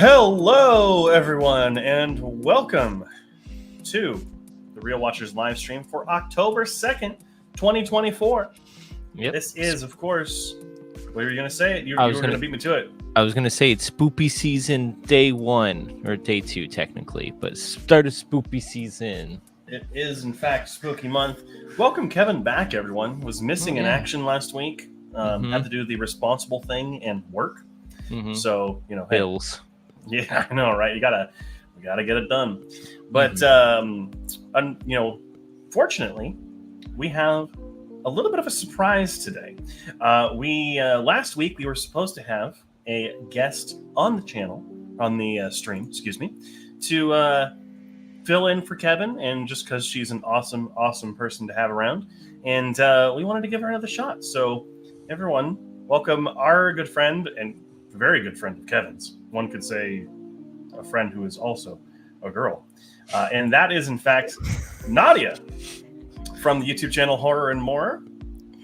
Hello, everyone, and welcome to the Real Watchers live stream for October 2nd, 2024. Yep. This is, of course, what were you going to say? You were going to beat me to it. I was going to say it's spoopy season day 1, or day 2, technically, but start of spoopy season. It is, in fact, spooky month. Welcome, Kevin, back, everyone. Was missing in action last week. Had to do the responsible thing and work. So, Bills. Yeah, I know, right? We gotta get it done. But fortunately, we have a little bit of a surprise today. Last week we were supposed to have a guest on the channel, on the stream, to fill in for Kevin, and just because she's an awesome person to have around, and we wanted to give her another shot. So, everyone, welcome our good friend and very good friend of Kevin's. One could say a friend who is also a girl. And that is, in fact, Nadia from the YouTube channel Horror and More.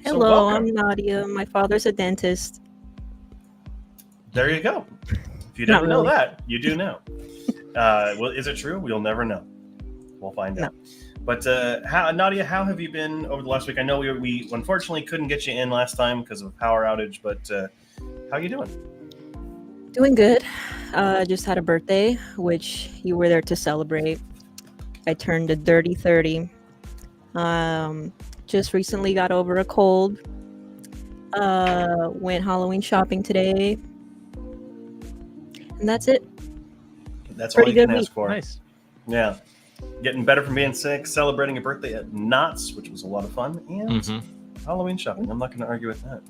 Hello, I'm Nadia. My father's a dentist. There you go. If you didn't know that, you do now. Well, is it true? We'll never know. We'll find out. But Nadia, how have you been over the last week? I know we unfortunately couldn't get you in last time because of a power outage, but how are you doing? Doing good. Just had a birthday, which you were there to celebrate. I turned a dirty 30. Just recently got over a cold. Went Halloween shopping today. And that's it. That's all you can ask for. Nice. Yeah. Getting better from being sick, celebrating a birthday at Knott's, which was a lot of fun, and Halloween shopping. I'm not going to argue with that.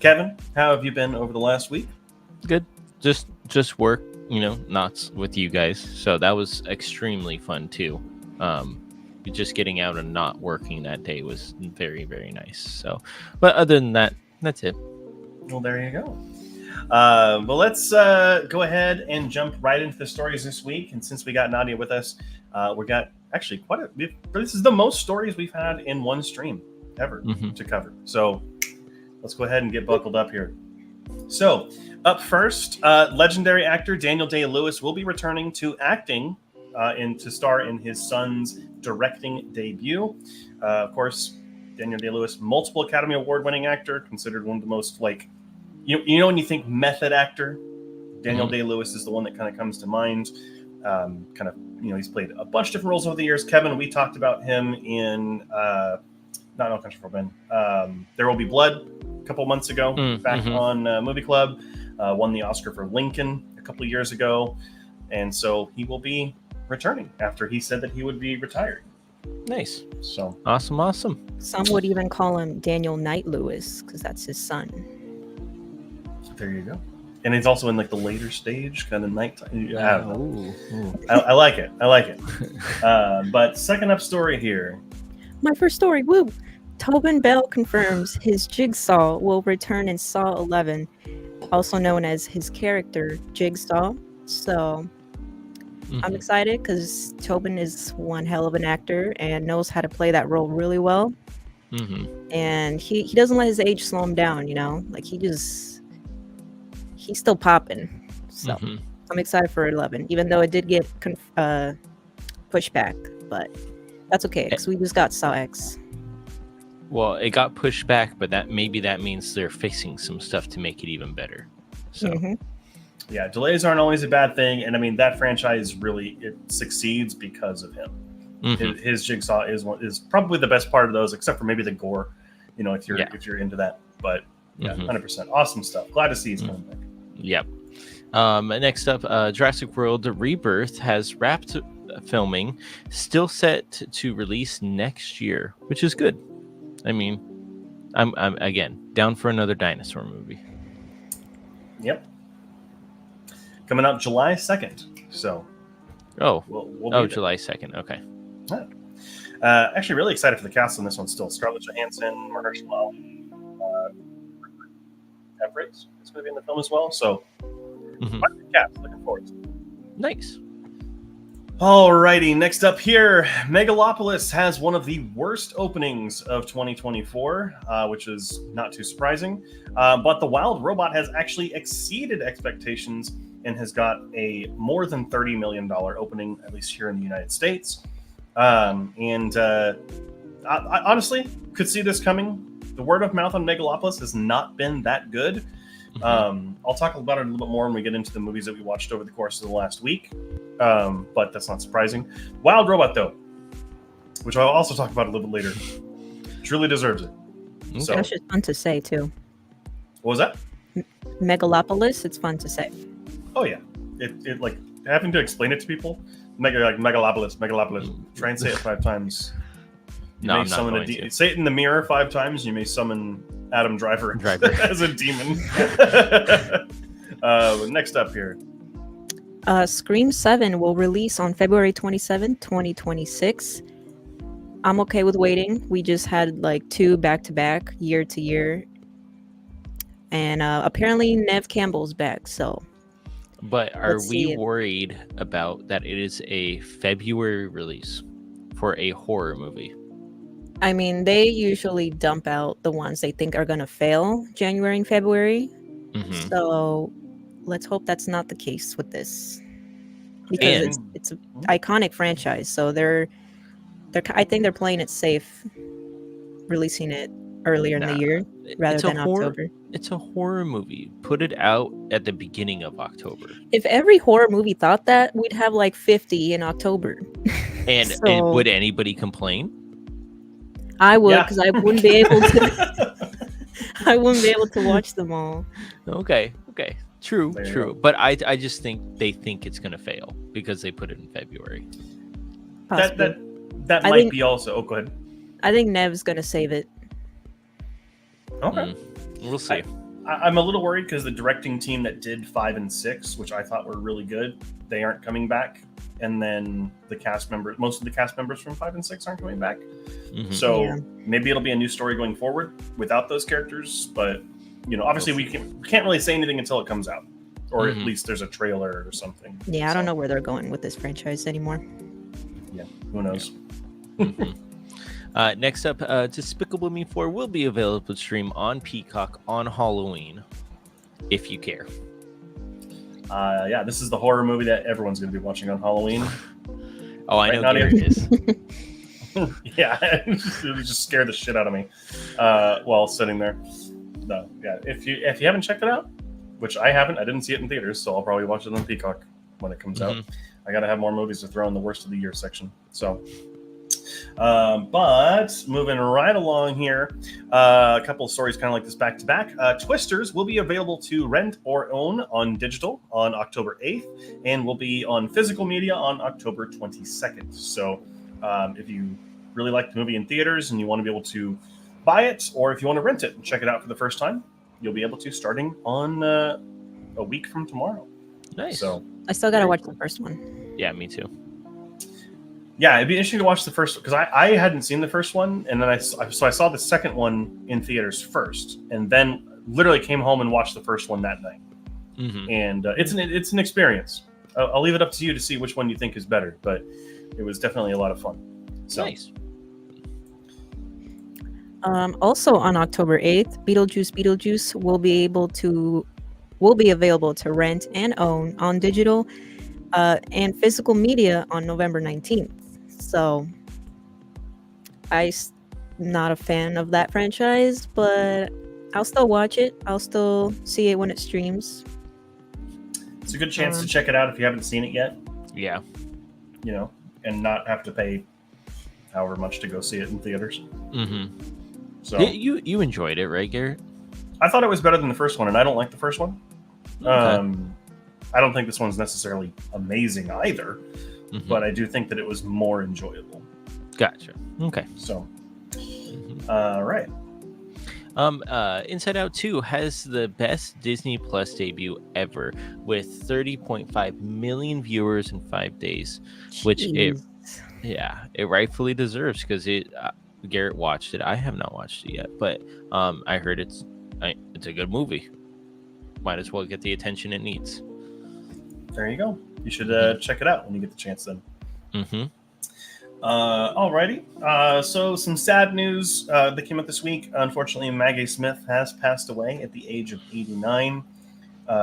Kevin, how have you been over the last week? Good. Just work, Knott's with you guys. So that was extremely fun too. Just getting out and not working that day was very, very nice. So, but other than that, that's it. Well, there you go. Well, let's go ahead and jump right into the stories this week. And since we got Nadia with us, we got actually this is the most stories we've had in one stream ever to cover. So let's go ahead and get buckled up here. So up first, legendary actor Daniel Day-Lewis will be returning to acting to star in his son's directing debut. Of course, Daniel Day-Lewis, multiple Academy Award-winning actor, considered one of the most when you think method actor, Daniel Day-Lewis is the one that kind of comes to mind. He's played a bunch of different roles over the years. Kevin, we talked about him in not No Country for Men. There Will Be Blood a couple months ago, back on Movie Club. Won the Oscar for Lincoln a couple of years ago, and so he will be returning after he said that he would be retired. Nice. So awesome. Some would even call him Daniel Knight Lewis because that's his son. There you go. And it's also in the later stage, kind of nighttime. I like it. But second up story here. My first story. Woo! Tobin Bell confirms his Jigsaw will return in Saw 11, also known as his character Jigsaw. So I'm excited because Tobin is one hell of an actor and knows how to play that role really well. And he doesn't let his age slow him down. He's still popping. So I'm excited for 11, even though it did get pushed back, but that's okay because we just got Saw X. Well, it got pushed back, but that means they're fixing some stuff to make it even better. So yeah, delays aren't always a bad thing, and I mean that franchise really succeeds because of him. His Jigsaw is probably the best part of those, except for maybe the gore. If you're into that, but yeah, 100% awesome stuff. Glad to see he's coming back. Yep. Next up, Jurassic World Rebirth has wrapped filming, still set to release next year, which is good. I mean, I'm again down for another dinosaur movie. Yep. Coming out July 2nd. So. We'll July 2nd. Okay. Yeah. Actually, really excited for the cast on this one still. Scarlett Johansson, Mahershala Ali, Everett is going to be in the film as well. So, cast. Looking forward to it. Nice. Alrighty, next up here, Megalopolis has one of the worst openings of 2024, which is not too surprising. But the Wild Robot has actually exceeded expectations and has got a more than $30 million opening, at least here in the United States. I honestly could see this coming. The word of mouth on Megalopolis has not been that good. I'll talk about it a little bit more when we get into the movies that we watched over the course of the last week. But that's not surprising. Wild Robot, though, which I'll also talk about a little bit later, truly deserves it. Okay. So, That's just fun to say too. what was that? Megalopolis, it's fun to say. Oh yeah, it like having to explain it to people. Megalopolis. Try and say it 5 times. No, I'm not going to. Say it in the mirror 5 times. You may summon Adam Driver. As a demon. Next up here. Scream 7 will release on February 27, 2026. I'm okay with waiting. We just had like 2 back-to-back, year to year. And apparently Nev Campbell's back, so. But are Let's we see it. worried about that it is a February release for a horror movie? I mean, they usually dump out the ones they think are going to fail January and February. Mhm. So let's hope that's not the case with this. Because And- it's an iconic franchise. So I think they're playing it safe, releasing it earlier in Nah, the year rather it's than a horror. October. It's a horror movie. Put it out at the beginning of October. If every horror movie thought that, we'd have like 50 in October. And So- would anybody complain? I would, Yeah. because I wouldn't be able to. I wouldn't be able to watch them all. Okay. True. There you go. But I just think they think it's gonna fail because they put it in February. Possibly. That I might think- be also. Oh, go ahead. I think Nev's gonna save it. Okay. We'll see. I'm a little worried because the directing team that did 5 and 6, which I thought were really good, they aren't coming back. And then most of the cast members from 5 and 6 aren't coming back. Mhm. So Yeah. maybe it'll be a new story going forward without those characters. But obviously we can't really say anything until it comes out, or Mhm. at least there's a trailer or something. Yeah, I don't So, know where they're going with this franchise anymore. Yeah, who knows? Mhm. Next up, Despicable Me 4 will be available to stream on Peacock on Halloween, if you care. Yeah, this is the horror movie that everyone's going to be watching on Halloween. Oh, I Right, know Nadia? Garrett is. Yeah, it just scared the shit out of me while sitting there. No, yeah. If you haven't checked it out, which I haven't, I didn't see it in theaters, so I'll probably watch it on Peacock when it comes out. I got to have more movies to throw in the worst of the year section. So, but moving right along here, a couple of stories kind of like this back to back. Twisters will be available to rent or own on digital on October 8th, and will be on physical media on October 22nd. So, if you really like the movie in theaters and you want to be able to buy it, or if you want to rent it and check it out for the first time, you'll be able to starting on a week from tomorrow. Nice. So, I still gotta watch the first one. Yeah, me too. yeah, it'd be interesting to watch the first, because I hadn't seen the first one, and then I saw the second one in theaters first, and then literally came home and watched the first one that night. Mhm. And it's an experience. I'll leave it up to you to see which one you think is better, but it was definitely a lot of fun. So, Nice. Also on October 8th, Beetlejuice will be available to rent and own on digital and physical media on November 19th. So I'm not a fan of that franchise, but I'll still watch it. I'll still see it when it streams. it's a good chance to check it out if you haven't seen it yet, Yeah. and not have to pay however much to go see it in theaters. Mm-hmm. So You enjoyed it, right, Garrett? I thought it was better than the first one, and I don't like the first one. Okay. I don't think this one's necessarily amazing either, Mhm. but I do think that it was more enjoyable. Gotcha. Okay. So, Mhm. right. Inside Out 2 has the best Disney Plus debut ever with 30.5 million viewers in 5 days, which Jeez. it rightfully deserves, because Garrett watched it. I have not watched it yet, but I heard it's a good movie. Might as well get the attention it needs. There you go. You should check it out when you get the chance then. Mm-hmm. Alrighty. So some sad news that came out this week. Unfortunately, Maggie Smith has passed away at the age of 89.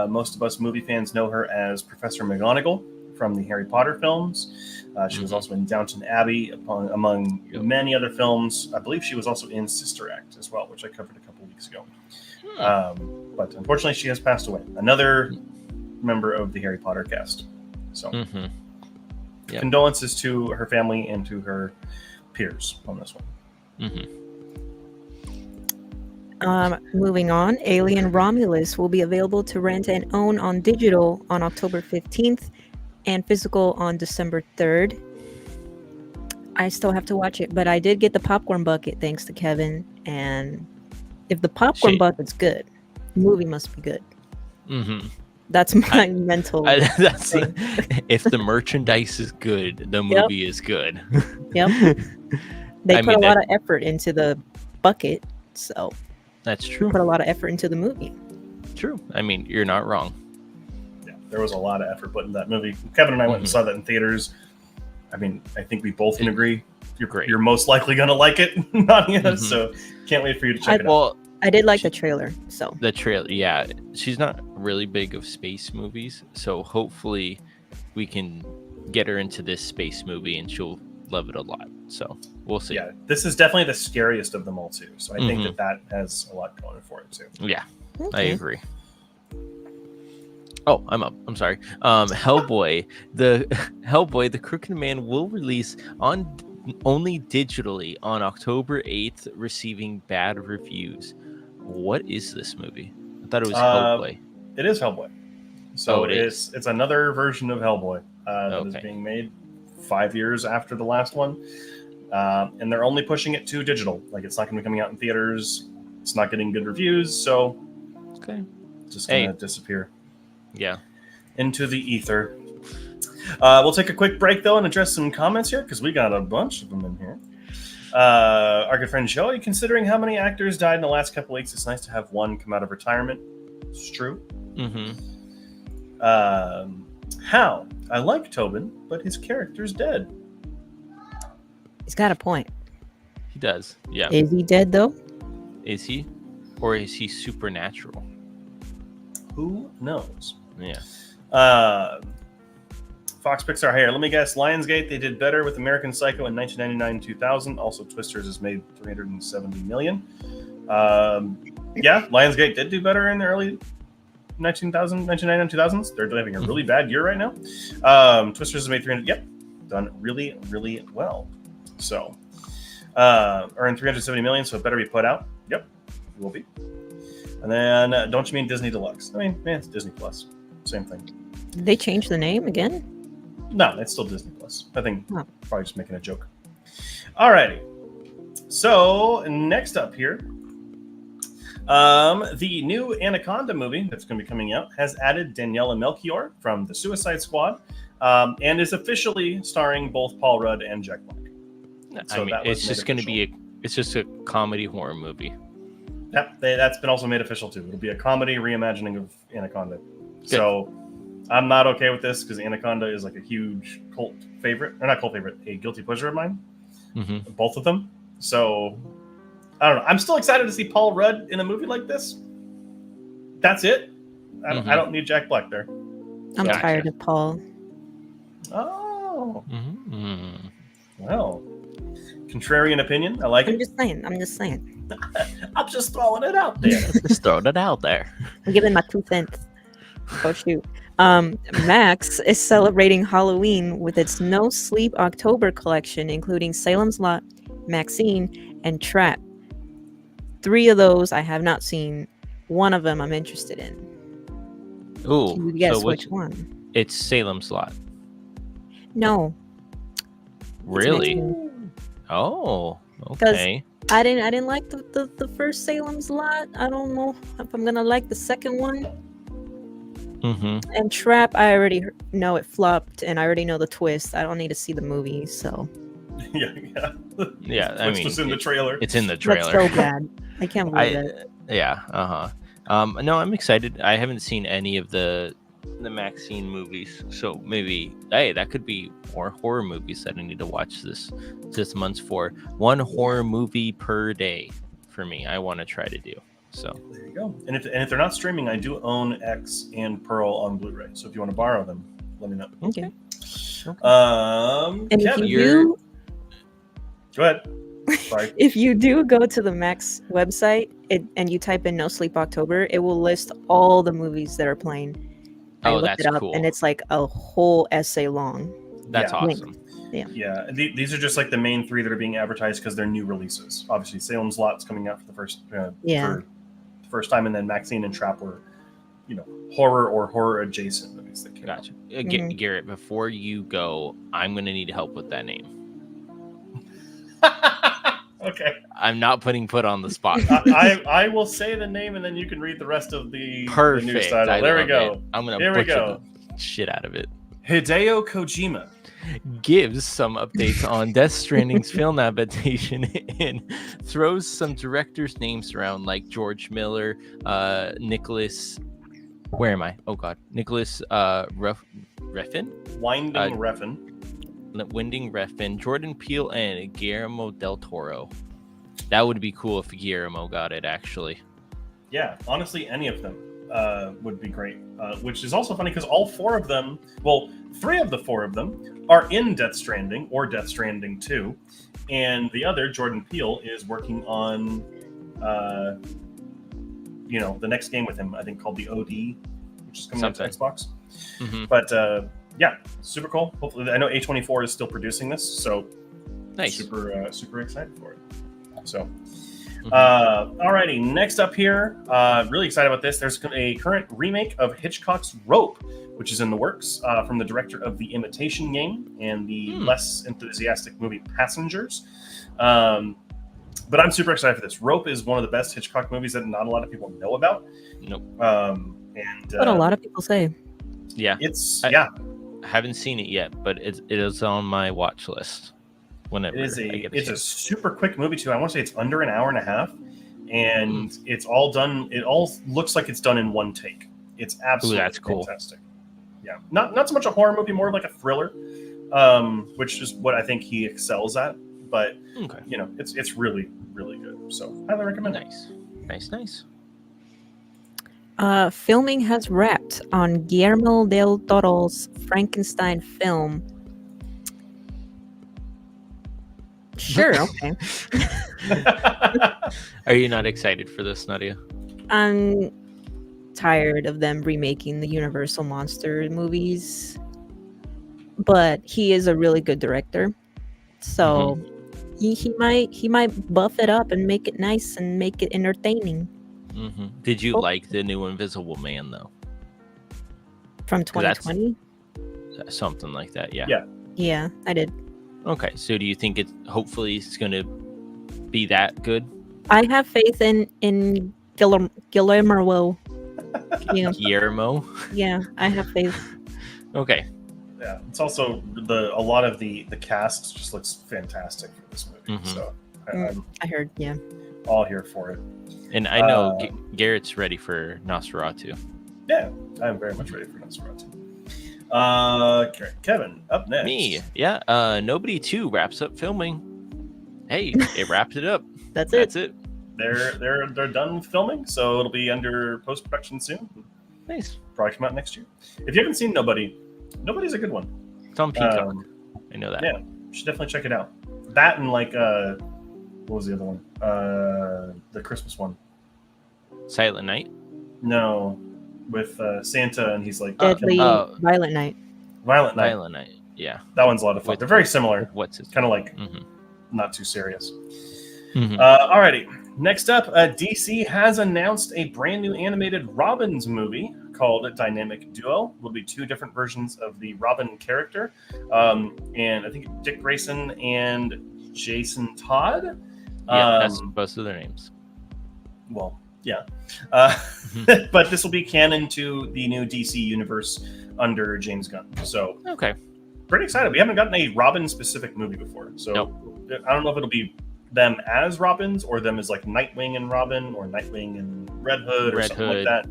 Most of us movie fans know her as Professor McGonagall from the Harry Potter films. She was also in Downton Abbey, among many other films. I believe she was also in Sister Act as well, which I covered a couple weeks ago. But unfortunately, she has passed away. Another member of the Harry Potter cast. So condolences to her family and to her peers on this one. Moving on, Alien Romulus will be available to rent and own on digital on October 15th and physical on December 3rd. I still have to watch it, but I did get the popcorn bucket thanks to Kevin. And if the popcorn bucket's good, the movie must be good. That's my mental thing. If the merchandise is good, the movie is good. Yep. They put a lot of effort into the bucket, so that's true. Put a lot of effort into the movie. True. I mean, you're not wrong. Yeah, there was a lot of effort put in that movie. Kevin and I went and saw that in theaters. I mean, I think we both can agree you're most likely going to like it, Nadia. So can't wait for you to check it out. I did like the trailer. So the trailer, yeah, she's not really big of space movies, so hopefully we can get her into this space movie and she'll love it a lot. So we'll see. Yeah, this is definitely the scariest of them all too. So I think that has a lot going for it too. Yeah, I agree. Oh, I'm up. I'm sorry. Hellboy, the Crooked Man will release only digitally on October 8th, receiving bad reviews. What is this movie? I thought it was Hellboy. It is Hellboy. So it's another version of Hellboy that is being made 5 years after the last one. And they're only pushing it to digital. Like, it's not going to be coming out in theaters. It's not getting good reviews. So it's just going to disappear. Yeah. Into the ether. We'll take a quick break, though, and address some comments here, because we got a bunch of them in here. Our good friend Joey, considering how many actors died in the last couple weeks, it's nice to have one come out of retirement. It's true. How? I like Tobin, but his character's dead. He's got a point. He does, yeah. Is he dead, though? Is he? Or is he supernatural? Who knows? Yeah. Fox Pixar here. Let me guess. Lionsgate, they did better with American Psycho in 1999-2000. Also, Twisters has made $370 million. Yeah, Lionsgate did do better in the early 1999-2000s. They're having a really bad year right now. Twisters has made 300. Yep, done really, really well. So, earned $370 million. So it better be put out. Yep, it will be. And then, don't you mean Disney Deluxe? I mean, man, it's Disney Plus. Same thing. Did they change the name again? No, it's still Disney Plus. I think probably just making a joke. Alrighty. So next up here, the new Anaconda movie that's going to be coming out has added Daniela Melchior from the Suicide Squad, and is officially starring both Paul Rudd and Jack Black. So I mean, it's just going to be a comedy horror movie. Yep, that's been also made official too. It'll be a comedy reimagining of Anaconda. Good. So I'm not okay with this because Anaconda is like a huge cult favorite, or not cult favorite, a guilty pleasure of mine. Both of them. So I don't know. I'm still excited to see Paul Rudd in a movie like this. That's it. I don't need Jack Black there. I'm tired of Paul. Oh. Well, contrarian opinion. I like it. I'm just saying. I'm just throwing it out there. Just throwing it out there. I'm giving my 2 cents. Oh, shoot. Max is celebrating Halloween with its No Sleep October collection, including Salem's Lot, Maxine, and Trap. 3 of those I have not seen. One of them I'm interested in. Ooh. Can you guess which one? It's Salem's Lot. No. Really? Oh, okay. I didn't like the first Salem's Lot. I don't know if I'm gonna like the second one. And Trap, I already know it flopped, and I already know the twist. I don't need to see the movie, so. Yeah. I mean, it's in the trailer. It's in the trailer. That's so bad. I can't believe it. Yeah. No, I'm excited. I haven't seen any of the the Maxine movies. So maybe, hey, that could be more horror movies that I need to watch this month for. One horror movie per day for me. I want to try to do. So there you go. And if they're not streaming, I do own X and Pearl on Blu-ray. So if you want to borrow them, let me know. Okay. And if Kevin, you go ahead. Sorry. If you do go to the Max website and you type in No Sleep October, it will list all the movies that are playing. I looked that's it up, cool. and it's like a whole essay long. That's awesome. Yeah, these are just like the main 3 that are being advertised because they're new releases. Obviously, Salem's Lot's coming out for the first time, and then Maxine and Trap were, horror or horror adjacent movies that came out. Gotcha. Garrett, before you go, I'm going to need help with that name. Okay. I'm not putting put on the spot. I will say the name, and then you can read the rest of the news title. There we go. I'm going to butcher the shit out of it. Hideo Kojima gives some updates on Death Stranding's film adaptation and throws some directors' names around like George Miller, Nicholas. Where am I? Oh God, Nicholas Refn, Winding Refn, Jordan Peele, and Guillermo del Toro. That would be cool if Guillermo got it, actually. Yeah, honestly, any of them would be great. Which is also funny because all 4 of them, well, 3 of the 4 of them are in Death Stranding or Death Stranding 2. And the other, Jordan Peele, is working on, the next game with him, I think called the OD, which is coming out to Xbox. Mm-hmm. But yeah, super cool. Hopefully, I know A24 is still producing this, so nice. Super excited for it. So, alrighty, next up here, really excited about this. There's a current remake of Hitchcock's Rope, which is in the works from the director of The Imitation Game and the less enthusiastic movie Passengers. But I'm super excited for this. Rope is one of the best Hitchcock movies that not a lot of people know about. Nope. What a lot of people say. Yeah. I haven't seen it yet, but it is on my watch list. Whenever it's a super quick movie too. I want to say it's under an hour and a half, and it's all done. It all looks like it's done in one take. It's absolutely that's cool. Fantastic. Yeah, not so much a horror movie, more like a thriller, which is what I think he excels at. But it's really, really good. So highly recommend it. Nice. Filming has wrapped on Guillermo del Toro's Frankenstein film. Sure, okay. Are you not excited for this, Nadia? I'm tired of them remaking the Universal Monster movies, but he is a really good director, so he might buff it up and make it nice and make it entertaining. Did you like the new Invisible Man though? From 2020? Something like that, yeah. Yeah, I did. Okay, so do you think hopefully it's going to be that good? I have faith in Guillermo. Guillermo? Yeah, I have faith. Okay. Yeah, it's also a lot of the cast just looks fantastic for this movie. So I heard, yeah. All here for it. And I know Garrett's ready for Nosferatu. Yeah, I'm very much ready for Nosferatu. Kevin, up next. Me, yeah. Nobody 2 wraps up filming. Hey, it wrapped it up. That's it. They're done with filming, so it'll be under post-production soon. Nice. Probably come out next year. If you haven't seen Nobody's a good one. It's on Peacock. I know that. Yeah, you should definitely check it out. That and what was the other one? The Christmas one. Silent Night? No, with Santa and he's like Deadly Violent Night. Violent Night. Yeah. That one's a lot of fun. They're very similar. What's it? Kind of like not too serious. Alrighty. Next up, DC has announced a brand new animated Robins movie called Dynamic Duo. Will be 2 different versions of the Robin character, and I think Dick Grayson and Jason Todd. Yeah, that's both of their names. Well, yeah, but this will be canon to the new DC universe under James Gunn. So okay, pretty excited. We haven't gotten a Robin specific movie before, so I don't know if it'll be them as Robins or them as like Nightwing and Robin or Nightwing and Red Hood or something like that.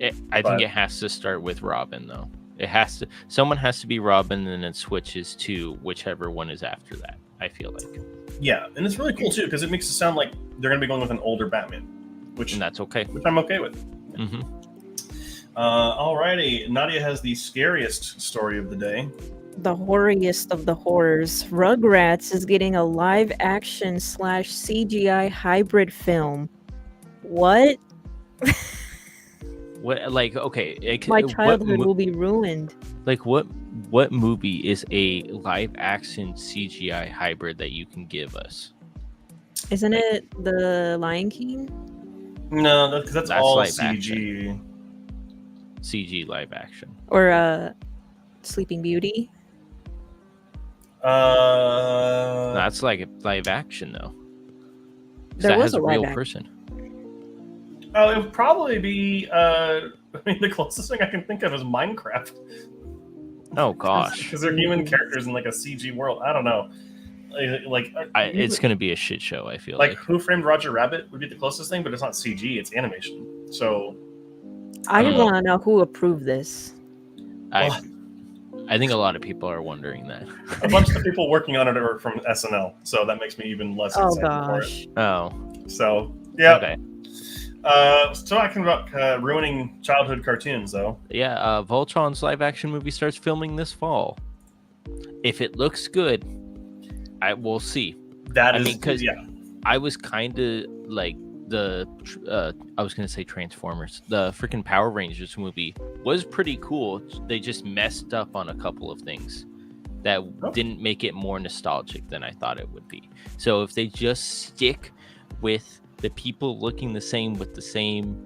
I But- think it has to start with Robin, though. It has to. Someone has to be Robin, and then it switches to whichever one is after that. I feel like, Yeah, and it's really cool too because it makes it sound like they're going to be going with an older Batman, which and that's okay. I'm okay with. Mm-hmm. Alrighty, Nadia has the scariest story of the day. The horriest of the horrors. Rugrats is getting a live action / CGI hybrid film. What? What? Like, okay, My what childhood will be ruined. Like, what movie is a live action CGI hybrid that you can give us? Isn't it The Lion King? No, because that's all live CG. CG live action. Or Sleeping Beauty? Uh, That's like a live action though. 'Cause There that was has a a real live action. person. Oh, it would probably be. I mean, the closest thing I can think of is Minecraft Oh gosh, because they're human characters in like a CG world. I don't know. it's gonna be a shit show. I feel like like. Who Framed Roger Rabbit would be the closest thing, but it's not CG; it's animation. So I just Oh. want to know who approved this. I think a lot of people are wondering that. a bunch of the people working on it are from SNL, so that makes me even less Oh excited for gosh. Oh, it. So yeah. okay. Talking about ruining childhood cartoons, though. Yeah, Voltron's live action movie starts filming this fall. If it looks good, I will see. That I is, mean, 'cause- yeah. I was kind of like I was gonna say Transformers. The freaking Power Rangers movie was pretty cool. They just messed up on a couple of things that didn't make it more nostalgic than I thought it would be. So if they just stick with the people looking the same with the same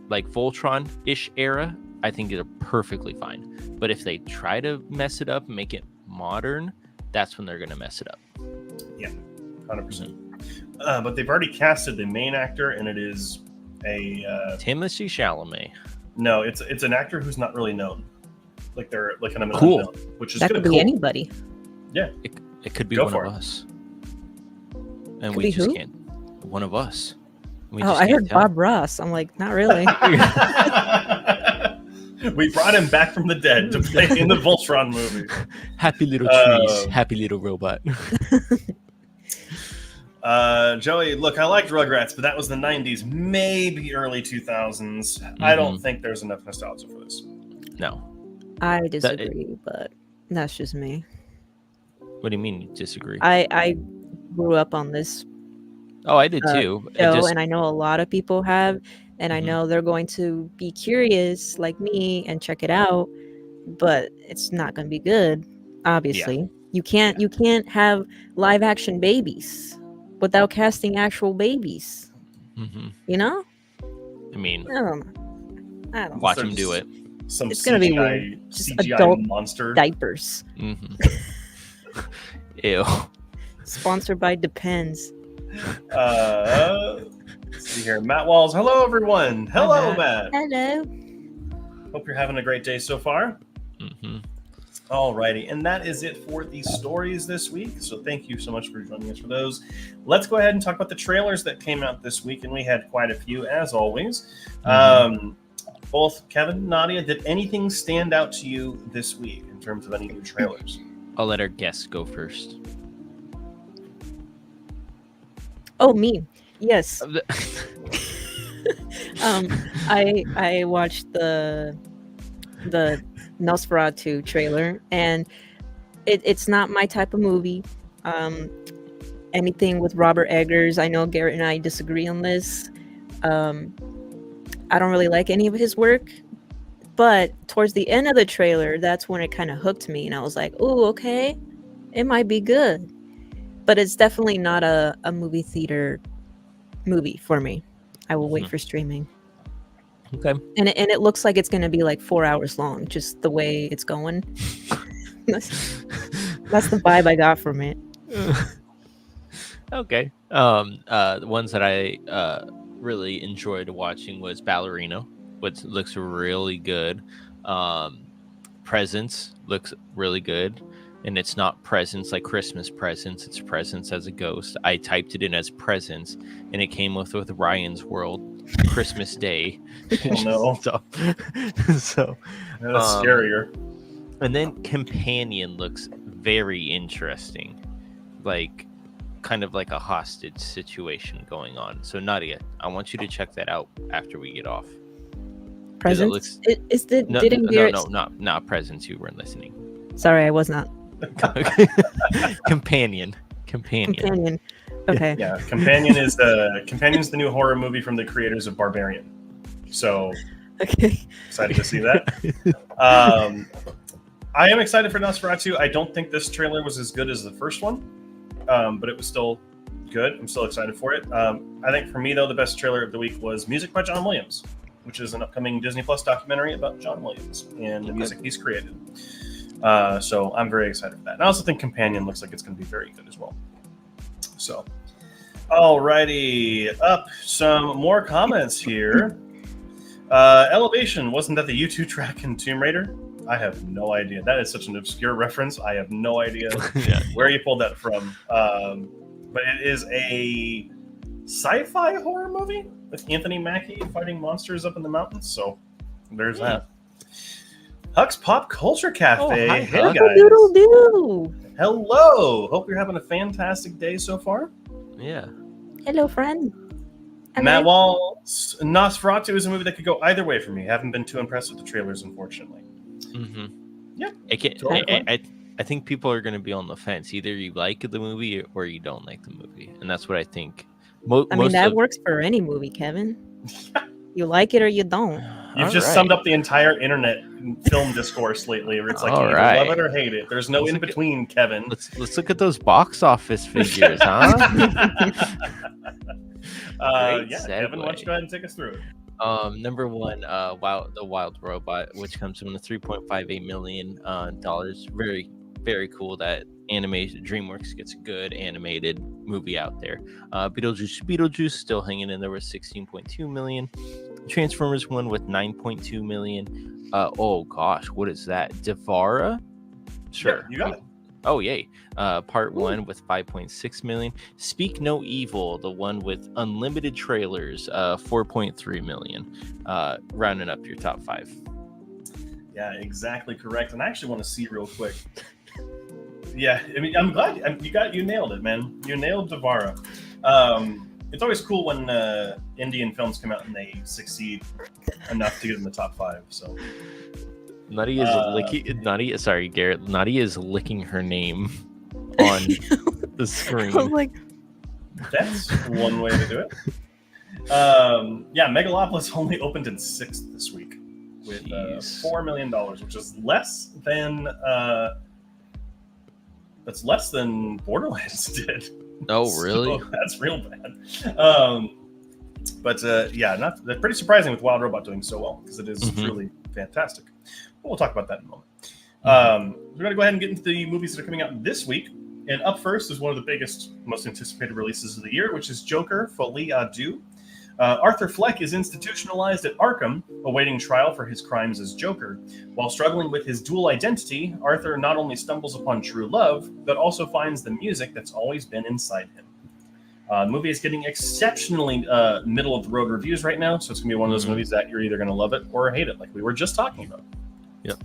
like Voltron-ish era, I think it's perfectly fine. But if they try to mess it up and make it modern, that's when they're gonna mess it up. 100%. But they've already casted the main actor, and it is a Timothée Chalamet. no. It's an actor who's not really known. Like they're like kind of Cool. unknown, which is That kind could of be cool. anybody. It could be Go one for of it. us, and Could we be just who? can't. One of us. We Oh, just I can't heard tell. Bob Ross. I'm like, not really. We brought him back from the dead to play in the Voltron movie. Happy little Uh, trees, happy little robot. Joey, look, I liked Rugrats, but that was the 90s, maybe early 2000s. I don't think there's enough nostalgia for this. No. I disagree, but that's just me. What do you mean you disagree? I grew up on this Oh, I did too. It show, just- and I know a lot of people have, and I Mhm. know they're going to be curious like me and check it out, but it's not going to be good. Obviously, you can't have live action babies without casting actual babies. Mhm. You know? I mean, I don't know. watch him do it. Some It's gonna be CGI, weird. Just CGI adult monster. Diapers. Mhm. Ew. Sponsored by Depends. Let's see here. Matt Walls. Hello, everyone. Hello, Matt. Matt. Hello. Hope you're having a great day so far. Mhm. Alrighty, and that is it for the stories this week. So thank you so much for joining us for those. Let's go ahead and talk about the trailers that came out this week, and we had quite a few, as always. Both Kevin and Nadia, did anything stand out to you this week in terms of any new trailers? I'll let our guests go first. Oh, me. Yes. I watched the Nosferatu trailer, and it's not my type of movie. Anything with Robert Eggers, I know Garrett and I disagree on this. I don't really like any of his work, but towards the end of the trailer, that's when it kind of hooked me, and I was like, "Oh, okay, it might be good." But it's definitely not a movie theater movie for me. I will wait for streaming. Okay. And it looks like it's going to be like 4 hours long, just the way it's going. that's the vibe I got from it. Okay. The ones that I really enjoyed watching was Ballerino, which looks really good. Presents looks really good, and it's not presents like Christmas presents. It's presents as a ghost. I typed it in as presents, and it came with Ryan's World. Christmas Day. Oh no, so that's scarier. And then Companion looks very interesting, like kind of like a hostage situation going on. So Nadia, I want you to check that out after we get off. Presents? Not presents. You weren't listening. Sorry, I was not. Companion. Okay. Yeah, Companion's the new horror movie from the creators of Barbarian. So okay, excited to see that. I am excited for Nosferatu. I don't think this trailer was as good as the first one, but it was still good. I'm still excited for it. I think for me though, the best trailer of the week was Music by John Williams, which is an upcoming Disney Plus documentary about John Williams and the music he's created. So I'm very excited for that. And I also think Companion looks like it's going to be very good as well. So, alrighty, up some more comments here. Elevation, wasn't that the U2 track in Tomb Raider? I have no idea. That is such an obscure reference. I have no idea where you pulled that from. But it is a sci-fi horror movie with Anthony Mackie fighting monsters up in the mountains. So there's that. Huck's Pop Culture Cafe. Hi, hey Huck. guys. Doodle-doo. Hello. Hope you're having a fantastic day so far. Yeah. Hello, friend. Matt Walls, Nosferatu is a movie that could go either way for me. Haven't been too impressed with the trailers, unfortunately. Mm-hmm. Yeah. I think people are going to be on the fence. Either you like the movie or you don't like the movie. And that's what I think. That works for any movie, Kevin. You like it or you don't. You've just summed up the entire internet film discourse lately, where it's like you either love it or hate it. There's no in between, Kevin. Let's look at those box office figures, huh? Kevin, why don't you go ahead and take us through it? Number one, the Wild Robot, which comes from the $3.58 million. Very, very cool that DreamWorks gets a good animated movie out there. Beetlejuice still hanging in there with 16.2 million. Transformers 1 with 9.2 million. Oh gosh, what is that? Devara? Sure. Yeah, you got it. Oh yay. Part 1 with 5.6 million. Speak No Evil, the one with unlimited trailers, 4.3 million. Rounding up your top 5. Yeah, exactly correct. And I actually want to see real quick. Yeah, I mean, I'm glad you nailed it, man. You nailed Devara. It's always cool when Indian films come out and they succeed enough to get in the top 5. So Nadia is licking her name on the screen. I was like, that's one way to do it. Megalopolis only opened in 6th this week with $4 million, which is less than Borderlands did. Oh, really? So that's real bad. That's pretty surprising with Wild Robot doing so well, because it is truly fantastic. But we'll talk about that in a moment. We're going to go ahead and get into the movies that are coming out this week. And up first is one of the biggest, most anticipated releases of the year, which is Joker: Folie à Deux. Arthur Fleck is institutionalized at Arkham, awaiting trial for his crimes as Joker. While struggling with his dual identity, Arthur not only stumbles upon true love, but also finds the music that's always been inside him. The movie is getting exceptionally middle-of-the-road reviews right now, so it's going to be one of those movies that you're either going to love it or hate it, like we were just talking about. Yep.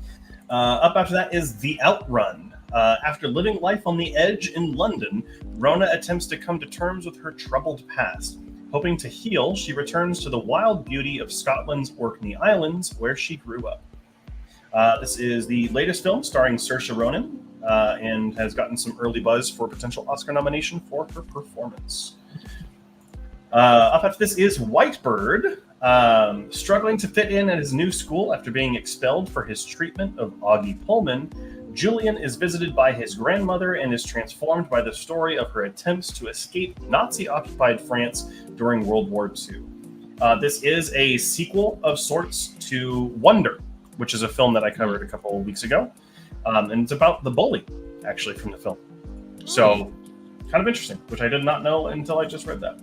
Up after that is The Outrun. After living life on the edge in London, Rona attempts to come to terms with her troubled past. Hoping to heal, she returns to the wild beauty of Scotland's Orkney Islands, where she grew up. This is the latest film starring Saoirse Ronan, and has gotten some early buzz for potential Oscar nomination for her performance. Up after this is Whitebird. Struggling to fit in at his new school after being expelled for his treatment of Augie Pullman, Julian is visited by his grandmother and is transformed by the story of her attempts to escape Nazi-occupied France during World War II. This is a sequel of sorts to Wonder, which is a film that I covered a couple of weeks ago. And it's about the bully, actually, from the film. So, kind of interesting, which I did not know until I just read that.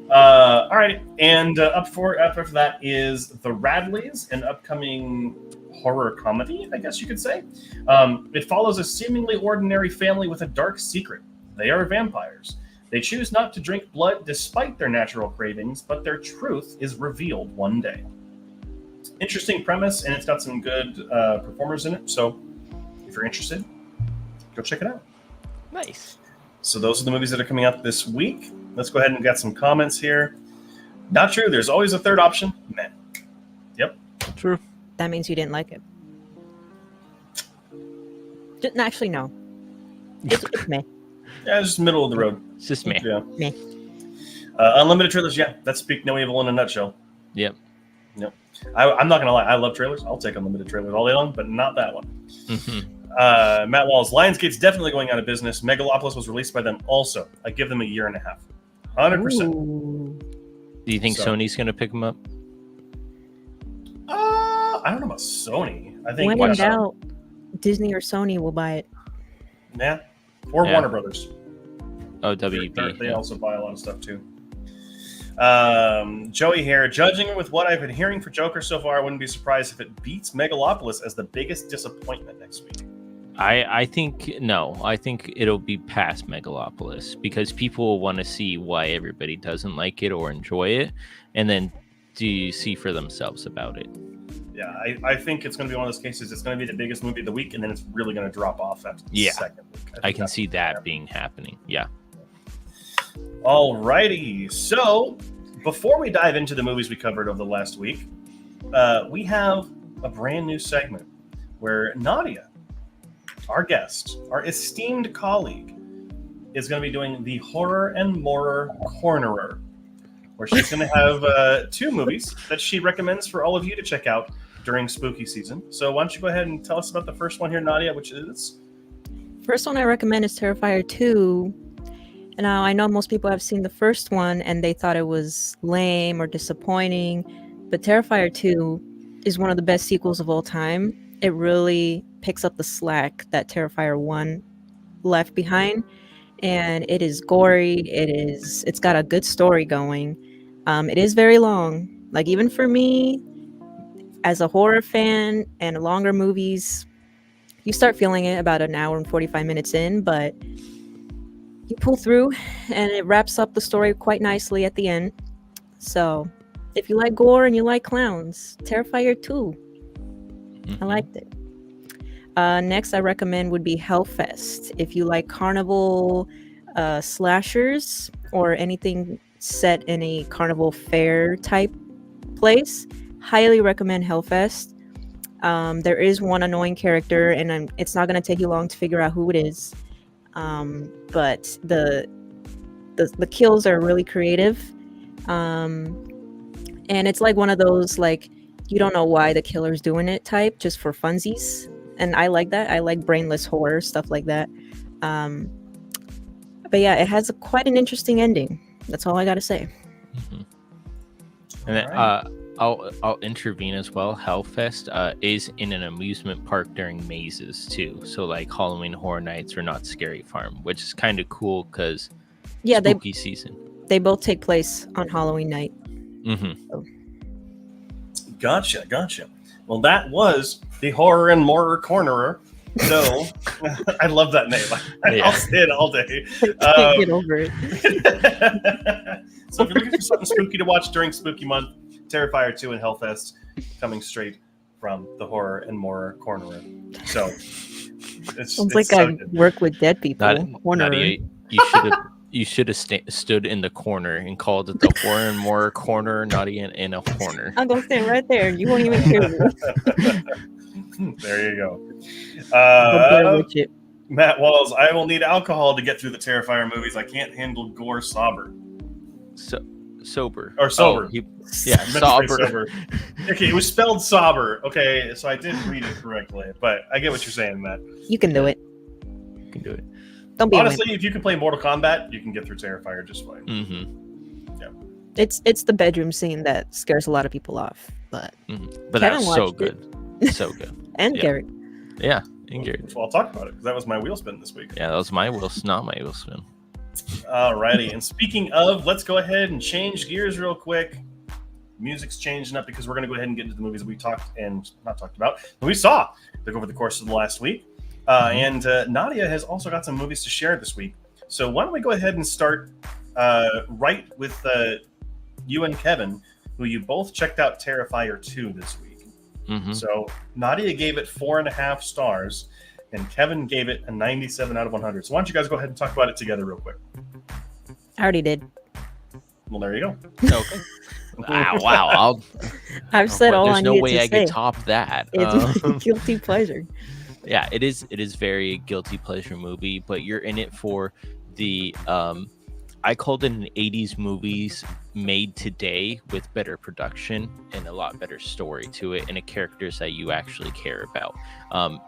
All right, and after that is The Radleys, an upcoming horror comedy, I guess you could say. It follows a seemingly ordinary family with a dark secret. They are vampires. They choose not to drink blood despite their natural cravings, but their truth is revealed one day. Interesting premise, and it's got some good performers in it. So if you're interested, go check it out. Nice. So those are the movies that are coming out this week. Let's go ahead and get some comments here. Not true. There's always a third option. Meh. Yep. True. That means you didn't like it. Actually, no. It's meh. Yeah, it's just middle of the road. It's just me. Yeah. Meh. Unlimited trailers. Yeah, that's Speak No Evil in a nutshell. Yep. I'm not gonna lie. I love trailers. I'll take unlimited trailers all day long, but not that one. Mm-hmm. Matt Walls. Lionsgate's definitely going out of business. Megalopolis was released by them also. I give them a year and a half. 100%. Ooh. Do you think Sony's going to pick them up? I don't know about Sony. I think When in doubt, Disney or Sony will buy it. Yeah, or Yeah. Warner Brothers. Oh, WB. They also buy a lot of stuff too. Joey here. Judging with what I've been hearing for Joker so far, I wouldn't be surprised if it beats Megalopolis as the biggest disappointment next week. I think it'll be past Megalopolis because people will want to see why everybody doesn't like it or enjoy it, and then do see for themselves about it. Yeah, I think it's going to be one of those cases. It's going to be the biggest movie of the week, and then it's really going to drop off after the second week. I can see that being happening. Yeah. Alrighty. So before we dive into the movies we covered over the last week, we have a brand new segment where Nadia, our guest, our esteemed colleague, is going to be doing the Horror and Morer Cornerer, where she's going to have two movies that she recommends for all of you to check out during spooky season. So why don't you go ahead and tell us about the first one here, Nadia, which is? First one I recommend is Terrifier 2. Now, I know most people have seen the first one and they thought it was lame or disappointing, but Terrifier 2 is one of the best sequels of all time. It really picks up the slack that Terrifier 1 left behind, and it is gory. It's got a good story going. It is very long. Like, even for me, as a horror fan and longer movies, you start feeling it about an hour and 45 minutes in, but you pull through and it wraps up the story quite nicely at the end. So if you like gore and you like clowns, Terrifier 2. I liked it. Next I recommend would be Hellfest. If you like carnival slashers or anything set in a carnival fair type place, highly recommend Hellfest. There is one annoying character, and it's not going to take you long to figure out who it is. But the kills are really creative, and it's like one of those, like, you don't know why the killer's doing it type, just for funsies. And I like that. I like brainless horror, stuff like that. But yeah, it has quite an interesting ending. That's all I gotta say. Mm-hmm. And then, I'll intervene as well. Hellfest is in an amusement park during mazes too. So like Halloween Horror Nights or Not Scary Farm, which is kind of cool because spooky season. They both take place on Halloween night. Mm-hmm. So. Gotcha. Well, that was the Horror and Morer Cornerer. So I love that name. I'll say it all day. Can't get over it. So if you're looking for something spooky to watch during Spooky Month, Terrifier 2 and Hellfest coming straight from the Horror and Morer Cornerer. So sounds like I work with dead people. Nadia, you should have stood in the corner and called it the Horror and Morer Corner, not in a corner. I'm gonna stand right there. You won't even hear me. There you go. Matt Walls, I will need alcohol to get through the Terrifier movies. I can't handle gore sober. Sober. Or sober. Sober. Okay, it was spelled sober. Okay, so I didn't read it correctly, but I get what you're saying, Matt. You can do it. You can do it. Don't be honestly, if you can play Mortal Kombat, you can get through Terrifier just fine. Mm-hmm. Yeah. It's the bedroom scene that scares a lot of people off, but but that's so good. So good. And Garrett. Yeah, and Garrett. Well, I'll talk about it because that was my wheel spin this week. Yeah, that was my wheel, not my wheel spin. Alrighty, and speaking of, let's go ahead and change gears real quick. Music's changing up because we're going to go ahead and get into the movies we we saw over the course of the last week. And Nadia has also got some movies to share this week. So why don't we go ahead and start right with you and Kevin, who you both checked out Terrifier 2 this week. Mm-hmm. So Nadia gave it 4.5 stars, and Kevin gave it a 97 out of 100. So why don't you guys go ahead and talk about it together real quick? I already did. Well, there you go. Okay. Wow. I've said all I There's no needed way to I say. could top that. It's a guilty pleasure. Yeah, it is very guilty pleasure movie, but you're in it for the I called it an 80s movies made today with better production and a lot better story to it, and the characters that you actually care about.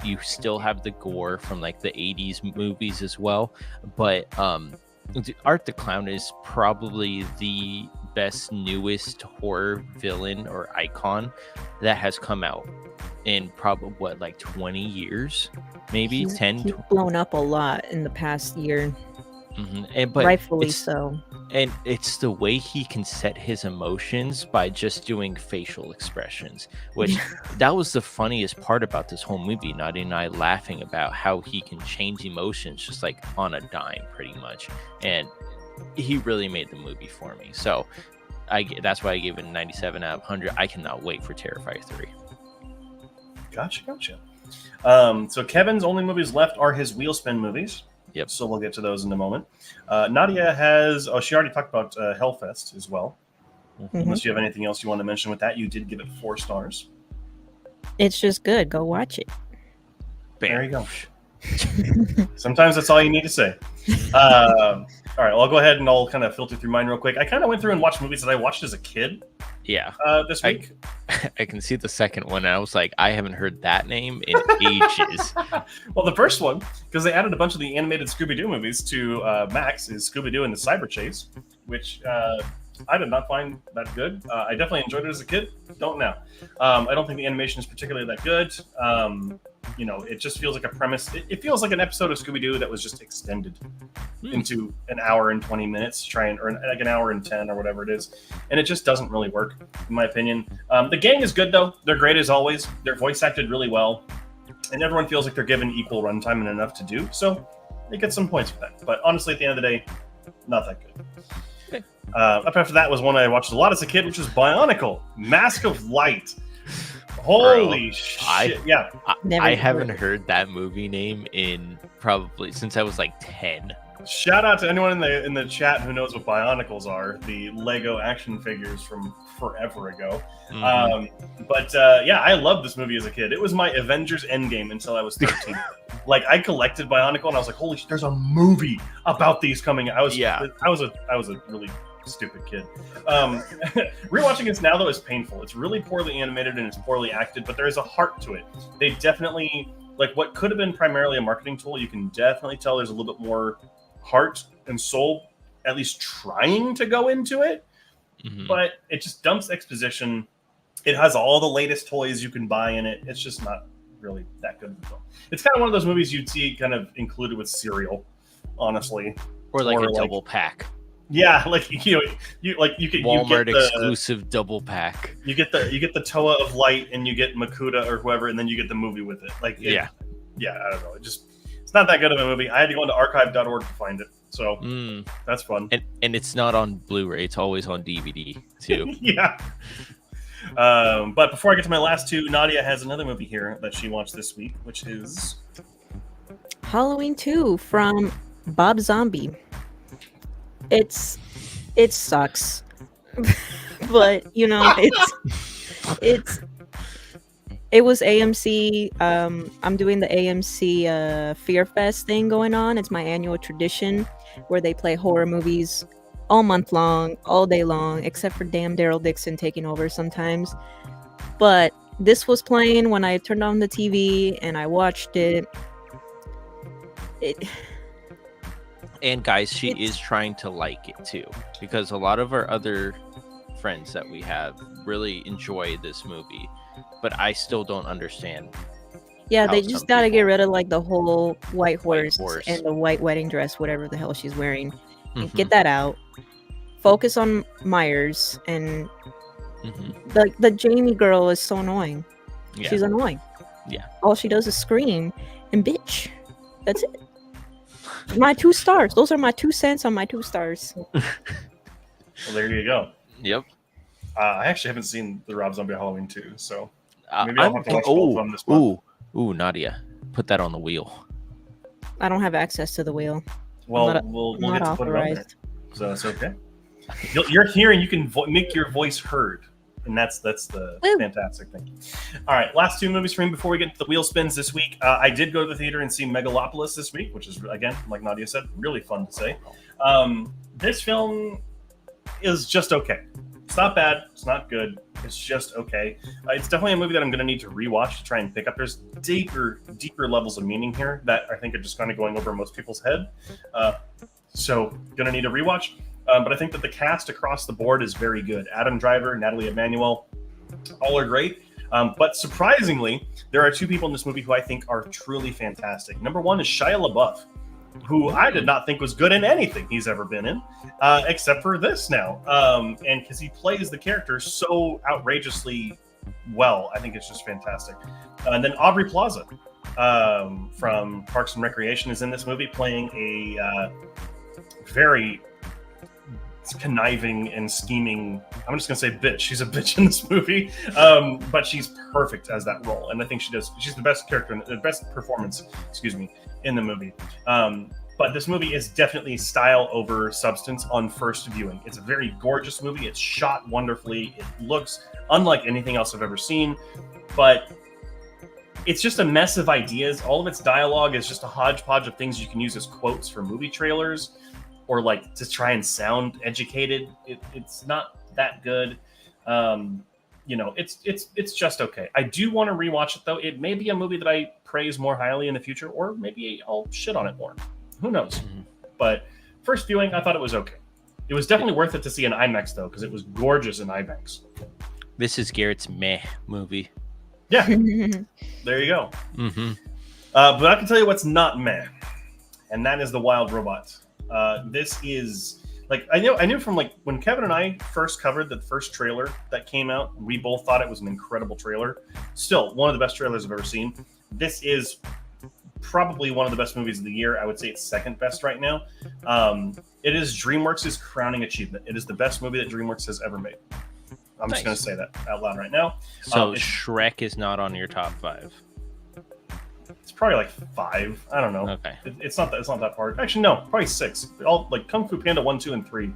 You still have the gore from like the 80s movies as well, but Art the Clown is probably the best newest horror villain or icon that has come out in probably like 20 years, maybe 10. He's blown up a lot in the past year. And, but rightfully so. And it's the way he can set his emotions by just doing facial expressions, which that was the funniest part about this whole movie. Nadia and I laughing about how he can change emotions just like on a dime, pretty much. And he really made the movie for me. So that's why I gave it a 97 out of 100. I cannot wait for Terrifier 3. Gotcha. So Kevin's only movies left are his wheel spin movies. Yep. So we'll get to those in a moment. Nadia has... Oh, she already talked about Hellfest as well. Mm-hmm. Unless you have anything else you want to mention with that. You did give it 4 stars. It's just good. Go watch it. Bam. There you go. Sometimes that's all you need to say. All right, well, I'll go ahead and I'll kind of filter through mine real quick. I kind of went through and watched movies that I watched as a kid. Yeah. This week. I can see the second one, and I was like, I haven't heard that name in ages. Well, the first one, because they added a bunch of the animated Scooby-Doo movies to Max, is Scooby-Doo and the Cyber Chase, which I did not find that good. I definitely enjoyed it as a kid. Don't now. I don't think the animation is particularly that good. It just feels like a premise. It feels like an episode of Scooby-Doo that was just extended into an hour and 20 minutes, or like an hour and 10 or whatever it is. And it just doesn't really work, in my opinion. The gang is good, though. They're great as always. They're voice acted really well. And everyone feels like they're given equal runtime and enough to do. So they get some points for that. But honestly, at the end of the day, not that good. Okay. Up after that was one I watched a lot as a kid, which was Bionicle, Mask of Light. Holy shit! I haven't heard that movie name in probably since I was like 10. Shout out to anyone in the chat who knows what Bionicles are, the Lego action figures from forever ago. Mm-hmm. I loved this movie as a kid. It was my Avengers Endgame until I was 13. Like, I collected Bionicle and I was like, holy shit, there's a movie about these coming. I was a really stupid kid. Rewatching this now, though, is painful. It's really poorly animated and it's poorly acted, but there is a heart to it. They definitely, like, what could have been primarily a marketing tool, you can definitely tell there's a little bit more heart and soul, at least trying to go into it. Mm-hmm. But it just dumps exposition. It has all the latest toys you can buy in it. It's just not really that good of a film. It's kind of one of those movies you'd see kind of included with cereal, honestly, or a double pack. Yeah, like you get Walmart exclusive double pack. You get the Toa of Light, and you get Makuta or whoever, and then you get the movie with it. I don't know. It's not that good of a movie. I had to go into archive.org to find it, so that's fun. And it's not on Blu-ray; it's always on DVD too. Yeah. But before I get to my last two, Nadia has another movie here that she watched this week, which is Halloween 2 from Bob Zombie. It sucks, but it was AMC. I'm doing the AMC Fear Fest thing going on. It's my annual tradition where they play horror movies all month long, all day long, except for damn Daryl Dixon taking over sometimes. But this was playing when I turned on the TV and I watched it. And guys, she is trying to like it too, because a lot of our other friends that we have really enjoy this movie, but I still don't understand. Yeah, they just gotta get rid of like the whole white horse and the white wedding dress, whatever the hell she's wearing. Mm-hmm. Get that out. Focus on Myers, and the Jamie girl is so annoying. Yeah. She's annoying. Yeah. All she does is scream and bitch. That's it. My 2 stars. Those are my 2 cents on my 2 stars. Well, there you go. Yep. I actually haven't seen the Rob Zombie Halloween 2, so maybe I'm I'll have to watch both on this month. Ooh, Nadia, put that on the wheel. I don't have access to the wheel. Well, we'll not get to put it on there, authorized. so it's okay. You're here and you can make your voice heard, and that's the Woo. fantastic thing. All right, last 2 movies for me before we get to the wheel spins this week. I did go to the theater and see Megalopolis this week, which is, again, like Nadia said, really fun to say. This film is just okay. It's not bad. It's not good. It's just okay. It's definitely a movie that I'm going to need to rewatch to try and pick up. There's deeper levels of meaning here that I think are just kind of going over most people's head. So going to need a rewatch. But I think that the cast across the board is very good. Adam Driver, Natalie Emmanuel, all are great. But surprisingly, there are 2 people in this movie who I think are truly fantastic. Number 1 is Shia LaBeouf, who I did not think was good in anything he's ever been in, except for this now. And because he plays the character so outrageously well, I think it's just fantastic. And then Aubrey Plaza from Parks and Recreation is in this movie, playing a very conniving and scheming, I'm just gonna say bitch. She's a bitch in this movie, but she's perfect as that role, and I think she's the best character, the best performance, in the movie. But this movie is definitely style over substance on first viewing. It's a very gorgeous movie. It's shot wonderfully. It looks unlike anything else I've ever seen, but it's just a mess of ideas. All of its dialogue is just a hodgepodge of things you can use as quotes for movie trailers, or like to try and sound educated. It's not that good. It's just okay. I do want to rewatch it though. It may be a movie that I praise more highly in the future, or maybe I'll shit on it more. Who knows? Mm-hmm. But first viewing, I thought it was okay. It was definitely worth it to see in IMAX though, because it was gorgeous in IMAX. This is Garrett's meh movie. Yeah, there you go. Mm-hmm. But I can tell you what's not meh, and that is The Wild Robot. This is like I knew from like when Kevin and I first covered the first trailer that came out, we both thought it was an incredible trailer. Still one of the best trailers I've ever seen. This is probably one of the best movies of the year. I would say it's second best right now. It is DreamWorks' crowning achievement. It is the best movie that DreamWorks has ever made. I'm just going to say that out loud right now. So Shrek is not on your top 5. It's probably like 5. I don't know. Okay. It's not that hard. Actually, no, probably 6. All like Kung Fu Panda 1, 2, and 3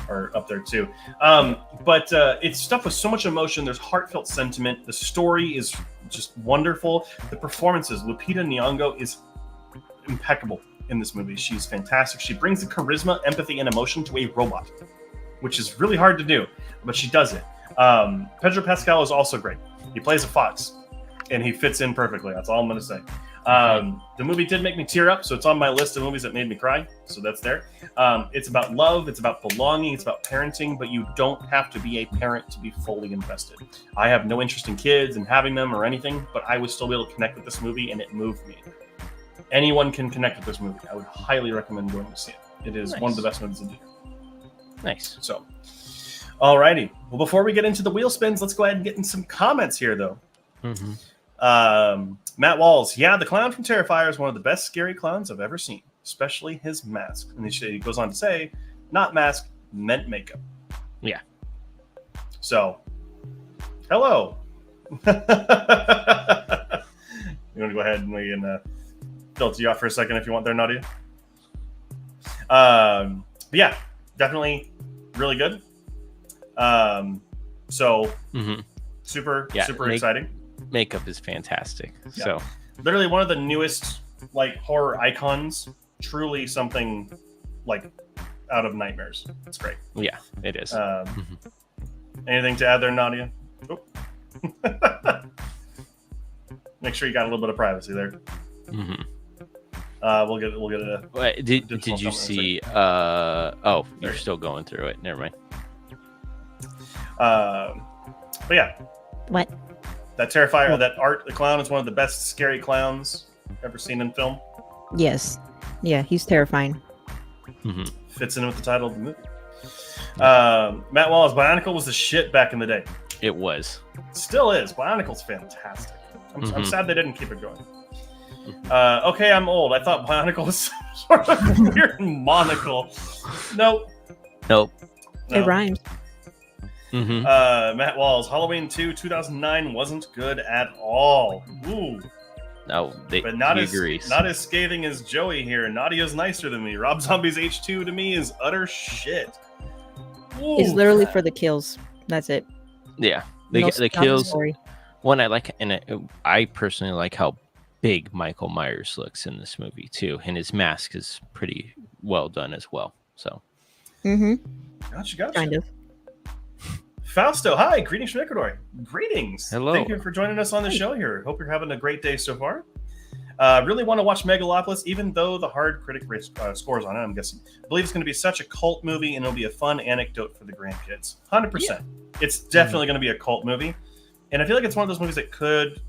are up there too. But it's stuff with so much emotion. There's heartfelt sentiment. The story is just wonderful. The performances, Lupita Nyong'o is impeccable in this movie. She's fantastic. She brings the charisma, empathy, and emotion to a robot, which is really hard to do, but she does it. Pedro Pascal is also great. He plays a fox, and he fits in perfectly. That's all I'm going to say. The movie did make me tear up, so it's on my list of movies that made me cry, so that's there. It's about love, it's about belonging, it's about parenting, but you don't have to be a parent to be fully invested. I have no interest in kids and having them or anything, but I would still be able to connect with this movie, and it moved me. Anyone can connect with this movie. I would highly recommend going to see it. It is one of the best movies of the year. Nice. So, alrighty. Well, before we get into the wheel spins, let's go ahead and get in some comments here, though. Mm-hmm. Matt Walls, yeah, the clown from Terrifier is one of the best scary clowns I've ever seen, especially his mask. And he goes on to say, not mask, meant makeup. Yeah. So, hello. You want to go ahead and we can filter you off for a second if you want there, Nadia? But yeah, definitely really good. Super exciting. Makeup is fantastic. Yeah. So literally one of the newest like horror icons. Truly something like out of nightmares. It's great. Yeah, it is. Anything to add there, Nadia? Oh. Make sure you got a little bit of privacy there. Mm-hmm. We'll get it. Wait, did you see? You're still going through it. Never mind. But yeah. What? That Terrifier, that Art the Clown is one of the best scary clowns ever seen in film. Yes. Yeah, he's terrifying. Mm-hmm. Fits in with the title of the movie. Matt Wallace, Bionicle was the shit back in the day. It was. Still is. Bionicle's fantastic. I'm sad they didn't keep it going. Okay, I'm old. I thought Bionicle was sort of weird monocle. Nope. Nope. It rhymes. Mm-hmm. Matt Walls, Halloween 2, 2009 wasn't good at all. Ooh. No, But not as scathing as Joey here. Nadia's nicer than me. Rob Zombie's H2 to me is utter shit. Ooh. It's literally for the kills. That's it. Yeah, No the kills. story. One I like, and I personally like how big Michael Myers looks in this movie too, and his mask is pretty well done as well. So, Gotcha. Kind of. Fausto, hi, greetings from Ecuador. Greetings. Hello. Thank you for joining us on the show here. Hope you're having a great day so far. Really want to watch Megalopolis, even though the hard critic scores on it, I'm guessing. I believe it's going to be such a cult movie, and it'll be a fun anecdote for the grandkids. 100%. Yeah. It's definitely going to be a cult movie. And I feel like it's one of those movies that could,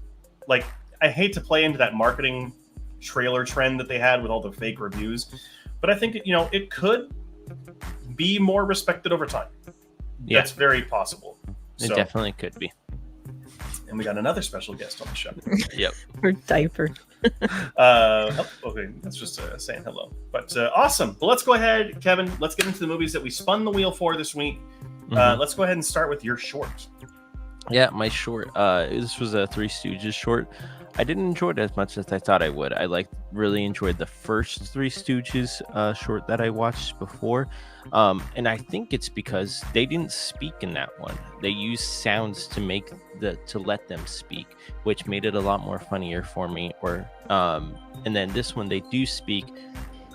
like, I hate to play into that marketing trailer trend that they had with all the fake reviews, but I think, it could be more respected over time. Yeah. That's very possible. It definitely could be. And we got another special guest on the show. Yep. Her diaper. Okay, that's just saying hello. But awesome. Well, let's go ahead, Kevin. Let's get into the movies that we spun the wheel for this week. Let's go ahead and start with your short. Yeah, my short. This was a Three Stooges short. I didn't enjoy it as much as I thought I would. I really enjoyed the first Three Stooges short that I watched before. And I think it's because they didn't speak in that one. They used sounds to let them speak, which made it a lot more funnier for me. And then this one they do speak,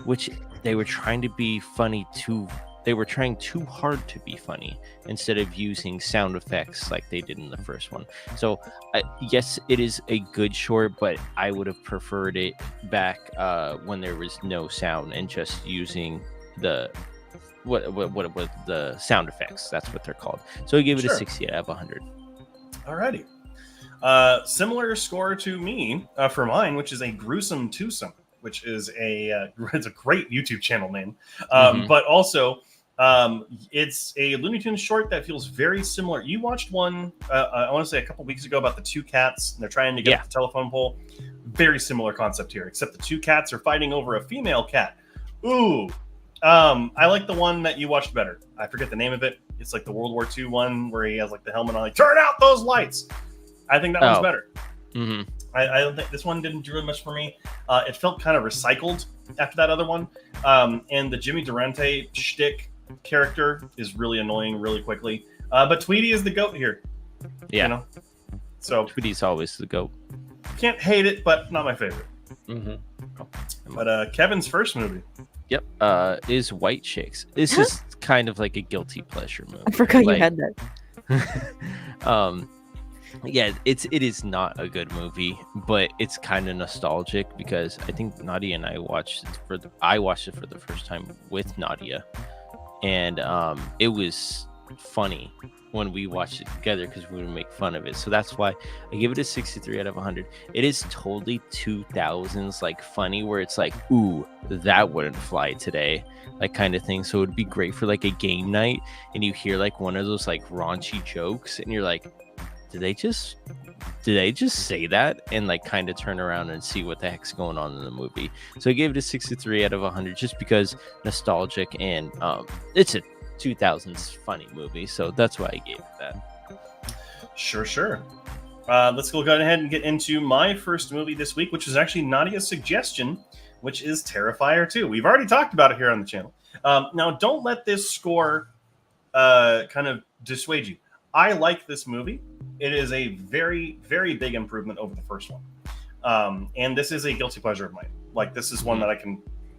which they were trying to be funny too. They were trying too hard to be funny instead of using sound effects like they did in the first one. So yes, it is a good short, but I would have preferred it back when there was no sound and just using the the sound effects. That's what they're called. So I gave it a 60 out of 100. Alrighty. Similar score to me for mine, which is a gruesome twosome, which is it's a great YouTube channel name, but also it's a Looney Tunes short that feels very similar. You watched one, I want to say a couple weeks ago, about the two cats, and they're trying to get the telephone pole. Very similar concept here, except the two cats are fighting over a female cat. Ooh. I like the one that you watched better. I forget the name of it. It's like the World War II one where he has like the helmet on, like, turn out those lights. I think that one's better. I don't think this one didn't do really much for me. It felt kind of recycled after that other one. And the Jimmy Durante shtick character is really annoying really quickly. But Tweety is the GOAT here. Yeah. So Tweety's always the GOAT. Can't hate it, but not my favorite. But Kevin's first movie. Yep. Is White Chicks. This is kind of like a guilty pleasure movie. I forgot you had that. Yeah, it is not a good movie, but it's kind of nostalgic because I think Nadia and I watched it for the first time with Nadia, and it was funny when we watched it together because we would make fun of it. So that's why I give it a 63 out of 100. It is totally 2000s like funny, where it's like, ooh, that wouldn't fly today, like kind of thing. So it would be great for like a game night, and you hear like one of those like raunchy jokes, and you're like, did they just say that? And like kind of turn around and see what the heck's going on in the movie. So I gave it a 63 out of 100 just because nostalgic, and it's a 2000s funny movie, so that's why I gave it that. Sure. Let's go ahead and get into my first movie this week, which is actually Nadia's suggestion, which is Terrifier 2. We've already talked about it here on the channel. Now, don't let this score kind of dissuade you. I like this movie. It is a very, very big improvement over the first one. And this is a guilty pleasure of mine. Like, this is one that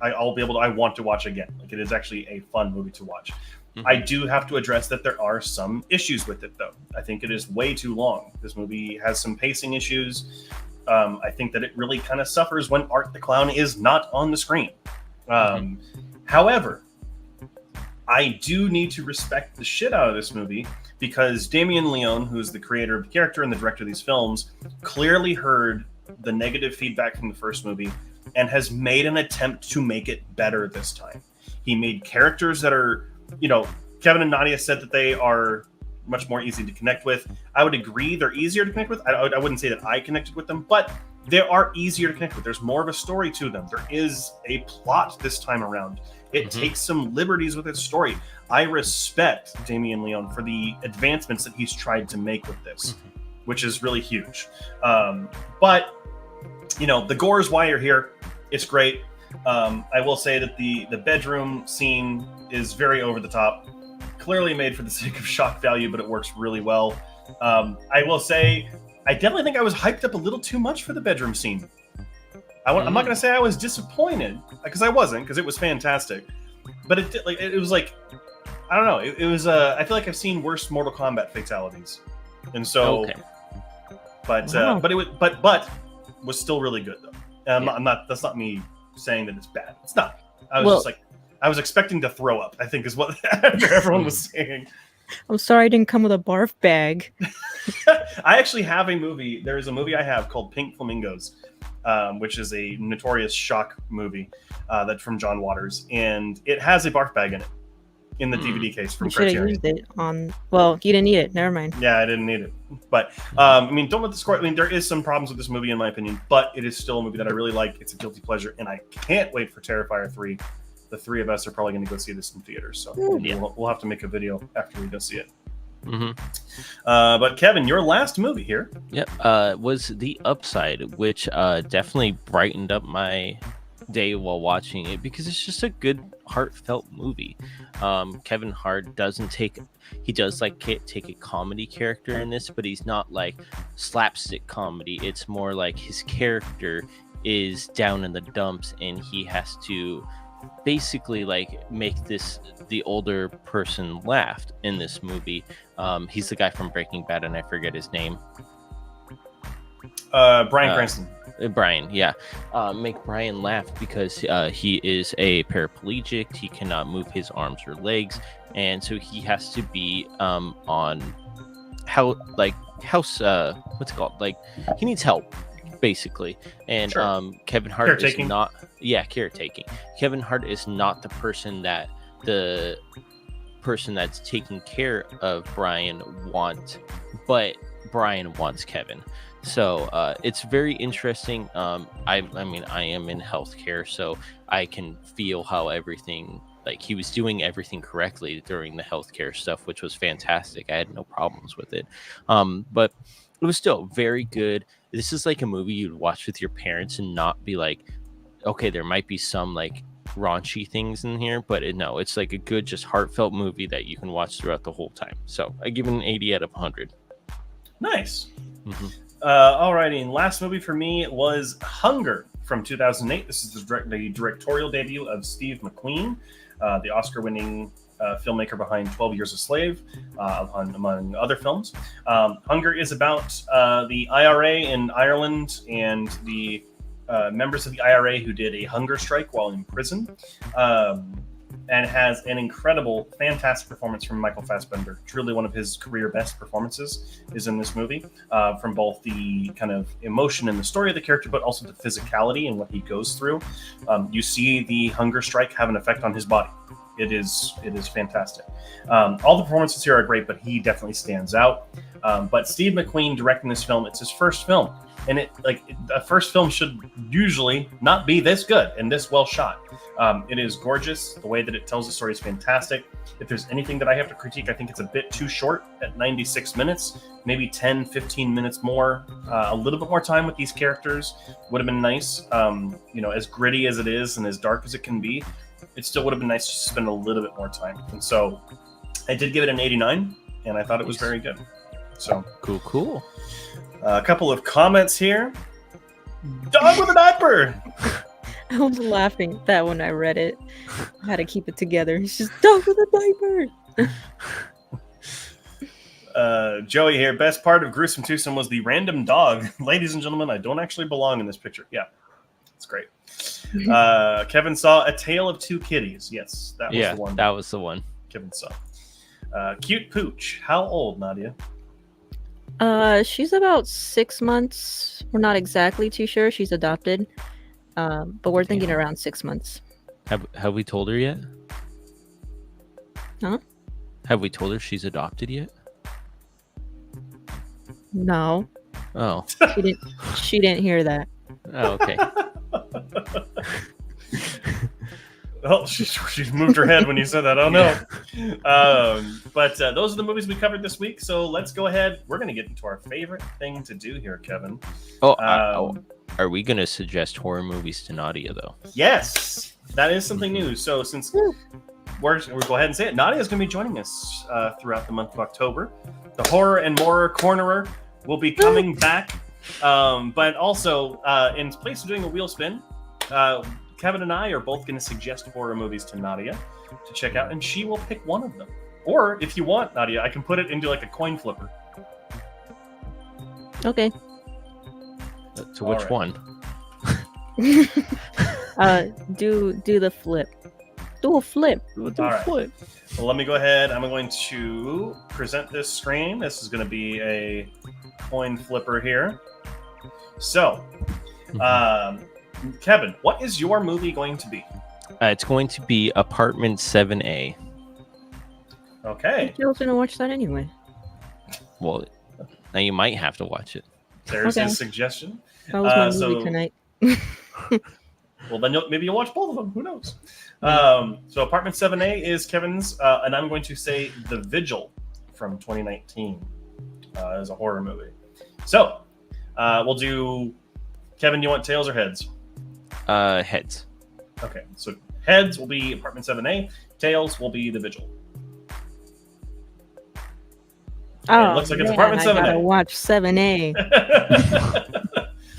I want to watch again. Like, it is actually a fun movie to watch. I do have to address that there are some issues with it, though. I think it is way too long. This movie has some pacing issues. I think that it really kind of suffers when Art the Clown is not on the screen. However, I do need to respect the shit out of this movie because Damien Leone, who's the creator of the character and the director of these films, clearly heard the negative feedback from the first movie and has made an attempt to make it better this time. He made characters that are, Kevin and Nadia said that they are much more easy to connect with. I would agree they're easier to connect with. I wouldn't say that I connected with them, but they are easier to connect with. There's more of a story to them. There is a plot this time around. It takes some liberties with its story. I respect Damien Leone for the advancements that he's tried to make with this, which is really huge. But, you know, the gore is why you're here. It's great. I will say that the bedroom scene is very over the top. Clearly made for the sake of shock value, but it works really well. I will say, I definitely think I was hyped up a little too much for the bedroom scene. I'm not going to say I was disappointed, because I wasn't, because it was fantastic. But it was like, I don't know. It was. I feel like I've seen worse Mortal Kombat fatalities, and so. Okay. But was still really good though. I'm not. That's not me saying that it's bad. It's not. I was just like, I was expecting to throw up, I think is what everyone was saying. I'm sorry I didn't come with a barf bag. I actually have a movie. There is a movie I have called Pink Flamingos, which is a notorious shock movie that's from John Waters. And it has a barf bag in it in the DVD case from Criterion. You should have used it on... Well, you didn't need it. Never mind. Yeah, I didn't need it. But, I mean, don't let the score... I mean, there is some problems with this movie, in my opinion, but it is still a movie that I really like. It's a guilty pleasure, and I can't wait for Terrifier 3. The three of us are probably going to go see this in theaters, so we'll have to make a video after we go see it. But Kevin, your last movie here. Yep, was The Upside, which definitely brightened up my day while watching it because it's just a good, heartfelt movie. Kevin Hart does take a comedy character in this, but he's not like slapstick comedy. It's more like his character is down in the dumps and he has to basically like make the older person laugh in this movie. He's the guy from Breaking Bad and I forget his name. Bryan Cranston. Brian, yeah. Make Brian laugh because he is a paraplegic. He cannot move his arms or legs, and so he has to be on what's it called? Like he needs help basically. And Kevin Hart is not caretaking. Kevin Hart is not the person that's taking care of Brian but Brian wants Kevin. So it's very interesting. I mean, I am in healthcare, so I can feel how everything, like he was doing everything correctly during the healthcare stuff, which was fantastic. I had no problems with it. But it was still very good. This is like a movie you'd watch with your parents and not be like, okay, there might be some like raunchy things in here, but it's like a good, just heartfelt movie that you can watch throughout the whole time. So I give it an 80 out of 100. Nice. Alrighty, and last movie for me was Hunger from 2008. This is the directorial debut of Steve McQueen, the Oscar-winning filmmaker behind 12 Years a Slave, among other films. Hunger is about the IRA in Ireland and the members of the IRA who did a hunger strike while in prison, and has an incredible, fantastic performance from Michael Fassbender. Truly one of his career best performances is in this movie, from both the kind of emotion and the story of the character, but also the physicality and what he goes through. You see the hunger strike have an effect on his body. It is fantastic. All the performances here are great, but he definitely stands out. But Steve McQueen directing this film, it's his first film. And a first film should usually not be this good and this well shot. It is gorgeous. The way that it tells the story is fantastic. If there's anything that I have to critique, I think it's a bit too short at 96 minutes. Maybe 10, 15 minutes more. A little bit more time with these characters would have been nice. As gritty as it is and as dark as it can be, it still would have been nice to spend a little bit more time. And so I did give it an 89, and I thought it was very good. So cool. A couple of comments here. Dog with a diaper. I was laughing at that when I read it. I had to keep it together. It's just dog with a diaper. Joey here. Best part of Gruesome Twosome was the random dog. Ladies and gentlemen, I don't actually belong in this picture. Yeah, it's great. Kevin saw A Tale of Two Kitties. Yes, that was the one. That was the one Kevin saw. Cute Pooch. How old, Nadia? She's about 6 months. We're not exactly too sure. She's adopted, but we're thinking around 6 months. Have we told her yet? Huh? Have we told her she's adopted yet? No. Oh. She didn't hear that. Oh, okay. Oh, she's moved her head when you said that. Oh no. But those are the movies we covered this week. So let's go ahead. We're going to get into our favorite thing to do here, Kevin. Are we going to suggest horror movies to Nadia though? Yes, that is something new. So since we'll go ahead and say it, Nadia is going to be joining us throughout the month of October. The Horror and More Cornerer will be coming back, but also in place of doing a wheel spin. Kevin and I are both going to suggest horror movies to Nadia to check out, and she will pick one of them. Or if you want, Nadia, I can put it into like a coin flipper. Okay. So which one? Do the flip. Do a flip. All right. Well, let me go ahead. I'm going to present this screen. This is going to be a coin flipper here. So, Kevin, what is your movie going to be? It's going to be Apartment 7A. Okay. I was gonna watch that anyway. Well, now you might have to watch it. There's Okay. his suggestion. That was my movie tonight. Well, then maybe you'll watch both of them. Who knows? So Apartment 7A is Kevin's, and I'm going to say The Vigil from 2019 as a horror movie. So we'll do... Kevin, you want tails or heads? Heads. Okay, so heads will be Apartment 7A. Tails will be The Vigil. Oh, it looks like it's man, Apartment 7A. I gotta watch 7A.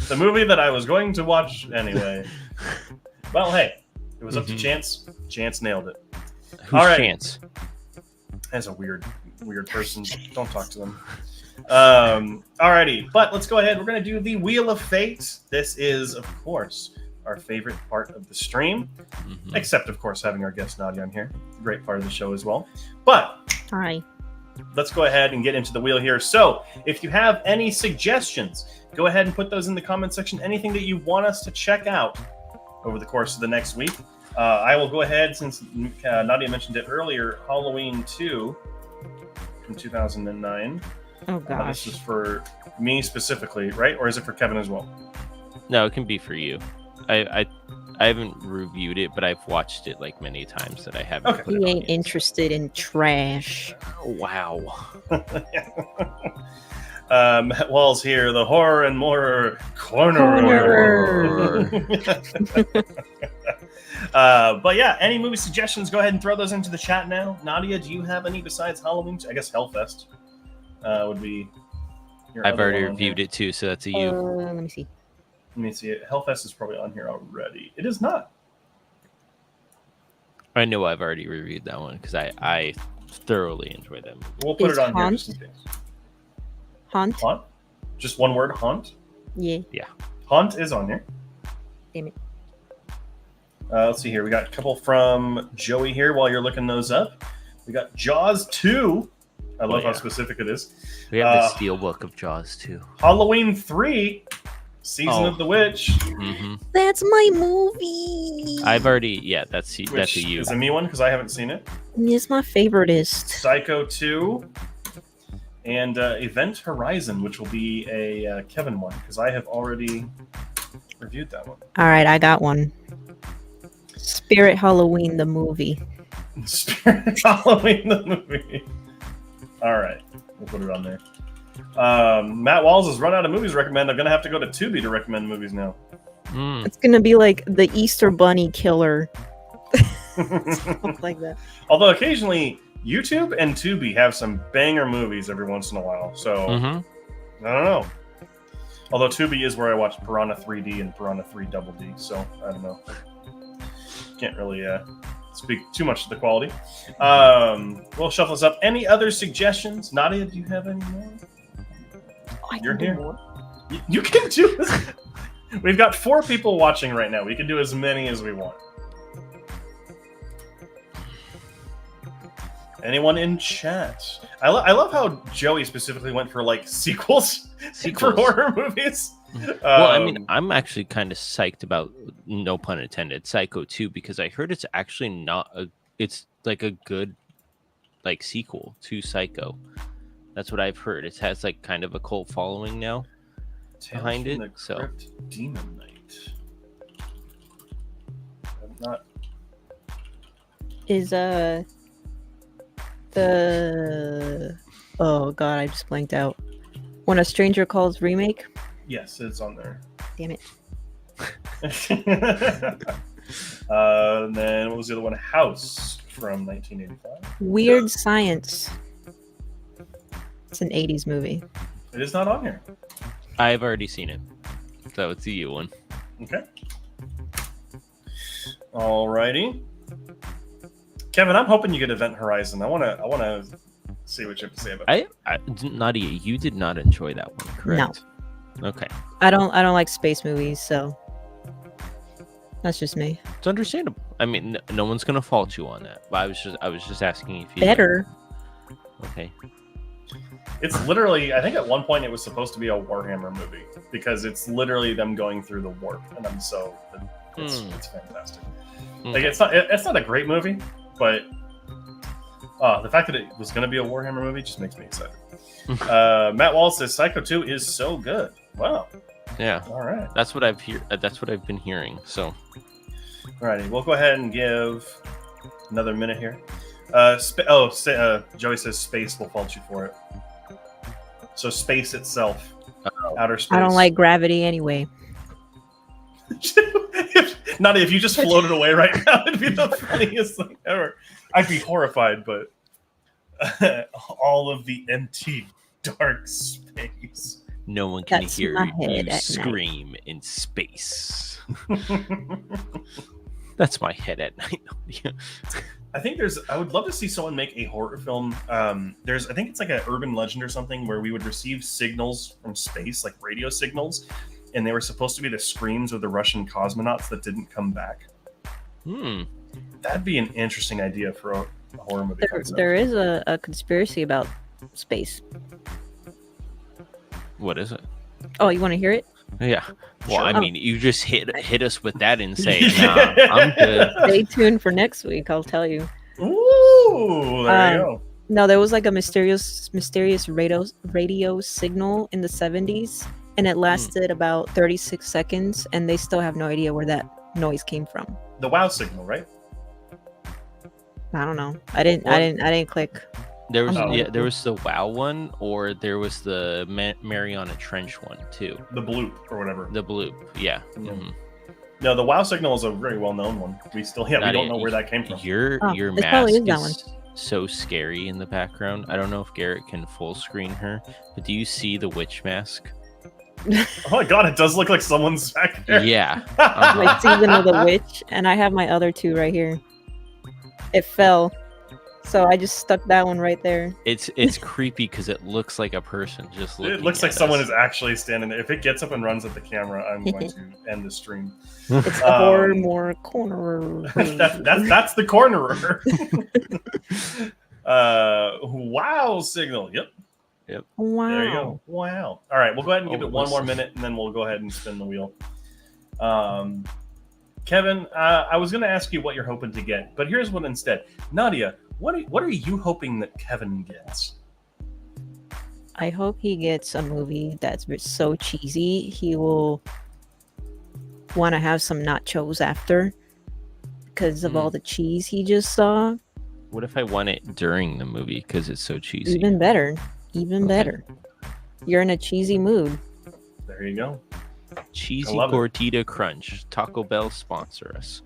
The movie that I was going to watch anyway. Well, hey, it was up to Chance. Chance nailed it. Who's All right. Chance? That's a weird person. Don't talk to them. Alrighty, but let's go ahead. We're going to do the Wheel of Fate. This is, of course, our favorite part of the stream, except, of course, having our guest Nadia on here. Great part of the show as well. But Hi. let's go ahead and get into the wheel here. So if you have any suggestions, go ahead and put those in the comment section. Anything that you want us to check out over the course of the next week. I will go ahead, since Nadia mentioned it earlier, Halloween 2 from 2009. Oh gosh. This is for me specifically, right? Or is it for Kevin as well? No, it can be for you. I haven't reviewed it, but I've watched it like many times that I haven't. Okay. Put it He on ain't yet. interested in trash. Wow. Matt Wall's here, the Horror and More Cornerer. But yeah, any movie suggestions, go ahead and throw those into the chat now. Nadia, do you have any besides Halloween? I guess Hellfest would be your I've other already one on reviewed here. it too, so that's a you. Let me see. Let me see it. Hellfest is probably on here already. It is not. I know I've already reviewed that one because I thoroughly enjoyed that movie. We'll put Is it on here Haunt? just in case. Haunt? Haunt? Just one word, Haunt? Yeah. Haunt is on here. Damn it. Let's see here. We got a couple from Joey here while you're looking those up. We got Jaws 2. I love how yeah. specific it is. We have the steelbook of Jaws too. Halloween 3, Season Oh. of the Witch, Mm-hmm. That's my movie. I've already that's which a you. is a me one because I haven't seen it. It's my favoriteest. Psycho 2, and Event Horizon, which will be a Kevin one because I have already reviewed that one. All right, I got one. Spirit Halloween, the movie. Spirit Halloween, the movie. All right, we'll put it on there. Matt Walls has run out of movies to recommend. I'm going to have to go to Tubi to recommend movies now. Mm. It's gonna be like the Easter Bunny Killer. Something like that. Although occasionally YouTube and Tubi have some banger movies every once in a while. So Mm-hmm. I don't know. Although Tubi is where I watch Piranha 3D and Piranha 3 Double D. So I don't know. Can't really speak too much to the quality. We'll shuffle this up. Any other suggestions? Nadia, do you have any more? I You're can do here. more. You can do this. We've got 4 people watching right now. We can do as many as we want. Anyone in chat? I love how Joey specifically went for like sequels. for Sequels. horror movies. Well, I mean, I'm actually kind of psyched about, no pun intended, Psycho 2 because I heard it's actually it's like a good like sequel to Psycho. That's what I've heard. It has like kind of a cult following now. Tales behind from it. the So Crypt Demon Knight. I'm not. Is the oh god, I just blanked out. When a Stranger Calls remake. Yes, it's on there. Damn it. And then what was the other one? House from 1985. Weird Science. It's an 80s movie. It is not on here. I've already seen it, so it's a you one. Okay. Alrighty. Kevin, I'm hoping you get Event Horizon. I wanna see what you have to say about it. Nadia, you did not enjoy that one, correct? No. Okay. I don't like space movies, so that's just me. It's understandable. I mean, no one's gonna fault you on that. But I was just asking if you Better. Okay. It's literally, I think at one point it was supposed to be a Warhammer movie because it's literally them going through the warp, and it's fantastic. Like it's not a great movie, but the fact that it was going to be a Warhammer movie just makes me excited. Matt Wallace says Psycho 2 is so good. Wow. Yeah. All right. That's what I've been hearing. So. Alrighty, we'll go ahead and give another minute here. Joey says space will fault you for it. So space itself, outer space. I don't like gravity anyway. If you just floated away right now, it'd be the funniest thing ever. I'd be horrified, but all of the empty, dark space. No one can That's hear my head you at scream in space. That's my head at night. I would love to see someone make a horror film. I think it's like an urban legend or something where we would receive signals from space, like radio signals, and they were supposed to be the screams of the Russian cosmonauts that didn't come back. That'd be an interesting idea for a horror movie. There is a conspiracy about space. What is it? Oh, you want to hear it? Yeah. Well, Sure. I mean, you just hit us with that and say, nah, I'm good. Stay tuned for next week. I'll tell you. Ooh, there you go. No, there was like a mysterious radio signal in the 70s, and it lasted about 36 seconds, and they still have no idea where that noise came from. The WoW signal, right? I don't know. I didn't click. There was the WoW one, or there was the Mariana Trench one too. The bloop or whatever. The bloop, yeah. Yeah. Mm-hmm. No, the WoW signal is a very well-known one. We don't know where that came from. Your it mask probably is that is so scary in the background. I don't know if Garrett can full screen her, but do you see the witch mask? Oh my god, it does look like someone's back there. Yeah. Like Season of the Witch, and I have my other two right here. It fell, so I just stuck that one right there. It's creepy because it looks like a person just looking. It looks like at someone us. is actually standing there. If it gets up and runs at the camera, I'm going to end the stream. It's the horror more corner. That's the cornerer. Wow signal. Yep. Wow. There you go. Wow. All right, we'll go ahead and give it one more minute, and then we'll go ahead and spin the wheel. Kevin, I was going to ask you what you're hoping to get, but here's what instead. Nadia, what are you hoping that Kevin gets? I hope he gets a movie that's so cheesy he will want to have some nachos after because of all the cheese he just saw. What if I want it during the movie because it's so cheesy? Even better. Better. You're in a cheesy mood. There you go. Cheesy I love it. Gordita Crunch. Taco Bell sponsor us.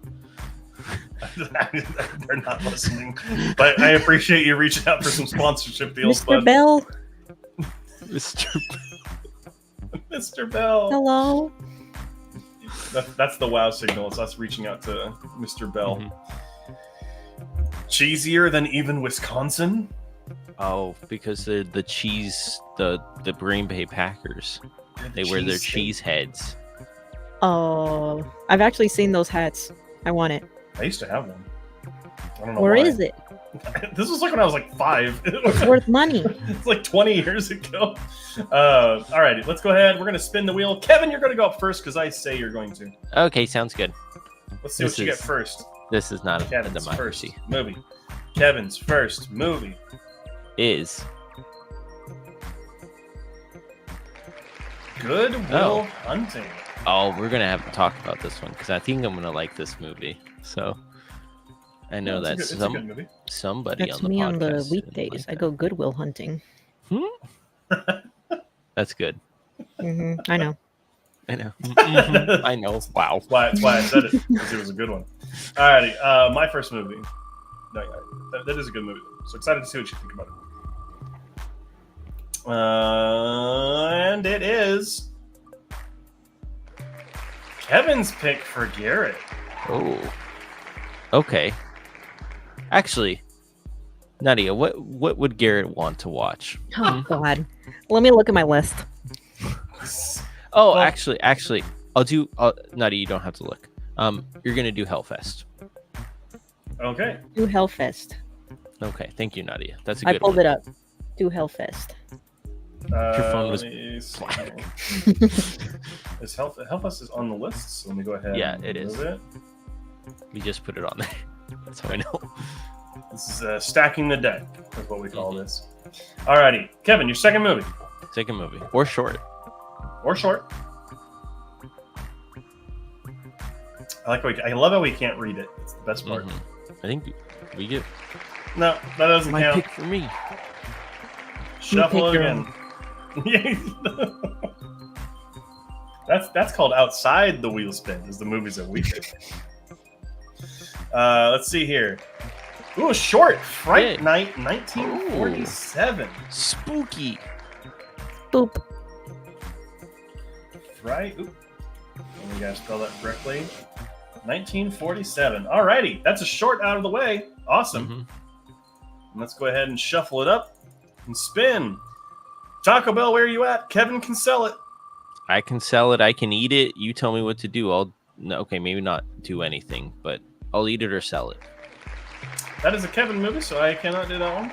They're not listening, but I appreciate you reaching out for some sponsorship deals. Mr. Bell. Mr. Bell. Hello. That's the wow signal. It's us reaching out to Mr. Bell. Mm-hmm. Cheesier than even Wisconsin. Oh, because the cheese, the Green Bay Packers, they wear their cheese heads. Oh, I've actually seen those hats. I want it. I used to have one. I don't know Where why. is it? This was like when I was like 5. It's worth money. It's like 20 years ago. All righty, let's go ahead. We're going to spin the wheel. Kevin, you're going to go up first because I say you're going to. Okay, sounds good. Let's see what you get first. This is not a Kevin's democracy. first movie. Kevin's first movie Is Good Will Hunting. Oh, we're gonna have to talk about this one because I think I'm gonna like this movie. So I know It's a good movie. somebody That's on the me podcast on the didn't weekdays. like I go Goodwill hunting. that. That's good. I know. I know. Mhm. I know. Wow. That's why I said it, because it was a good one. Alrighty, my first movie. No, that is a good movie. So excited to see what you think about it. And it is Kevin's pick for Garrett. Oh. Okay. Actually, Nadia, what would Garrett want to watch? Oh God. Let me look at my list. Oh, Well- actually, I'll do. Nadia, you don't have to look. You're gonna do Hellfest. Okay. Do Hellfest. Okay, thank you, Nadia. That's a I good pulled one. it up. Do Hellfest. Your phone was let me see. black. Is Hellfest is on the list, so let me go ahead. Yeah, and it is. move it. We just put it on there. That's how I know. This is stacking the deck, is what we call this. Alrighty, Kevin, your second movie, Second movie or short. or short. I love how we can't read it. It's the best part. I think we get No, that doesn't my count. pick for me. Shuffle pick it your again. That's called outside the wheel spin. Is the movies that we pick. Let's see here. Ooh, short. Fright Yeah. Night, 1947. Spooky. Boop. Right. Oop. Let me guys spell that correctly. 1947. Alrighty, that's a short out of the way. Awesome. Mhm. Let's go ahead and shuffle it up and spin. Taco Bell, where are you at? Kevin can sell it. I can sell it. I can eat it. You tell me what to do. Okay, maybe not do anything, but I'll eat it or sell it. That is a Kevin movie, so I cannot do that one.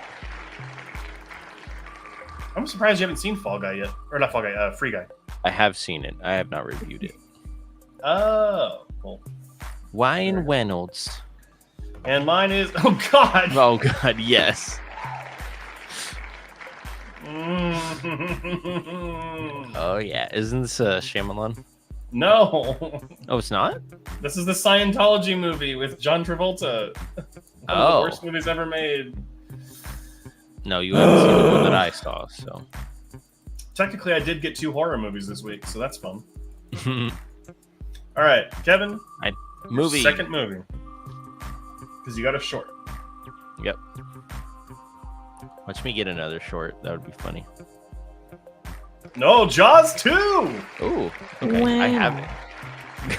I'm surprised you haven't seen Fall Guy yet, or not Fall Guy, Free Guy. I have seen it. I have not reviewed it. Oh, cool. Ryan Reynolds. And mine is oh god. Oh God, yes. Oh yeah, isn't this Shyamalan? No, Oh, it's not. this is the Scientology movie with John Travolta. One of the Oh. worst movies ever made. No, you haven't seen the one that I saw. So. Technically, I did get 2 horror movies this week, so that's fun. All right, Kevin. Movie. Second movie. Because you got a short. Yep. Watch me get another short. That would be funny. No, Jaws 2! Oh, okay. I have it.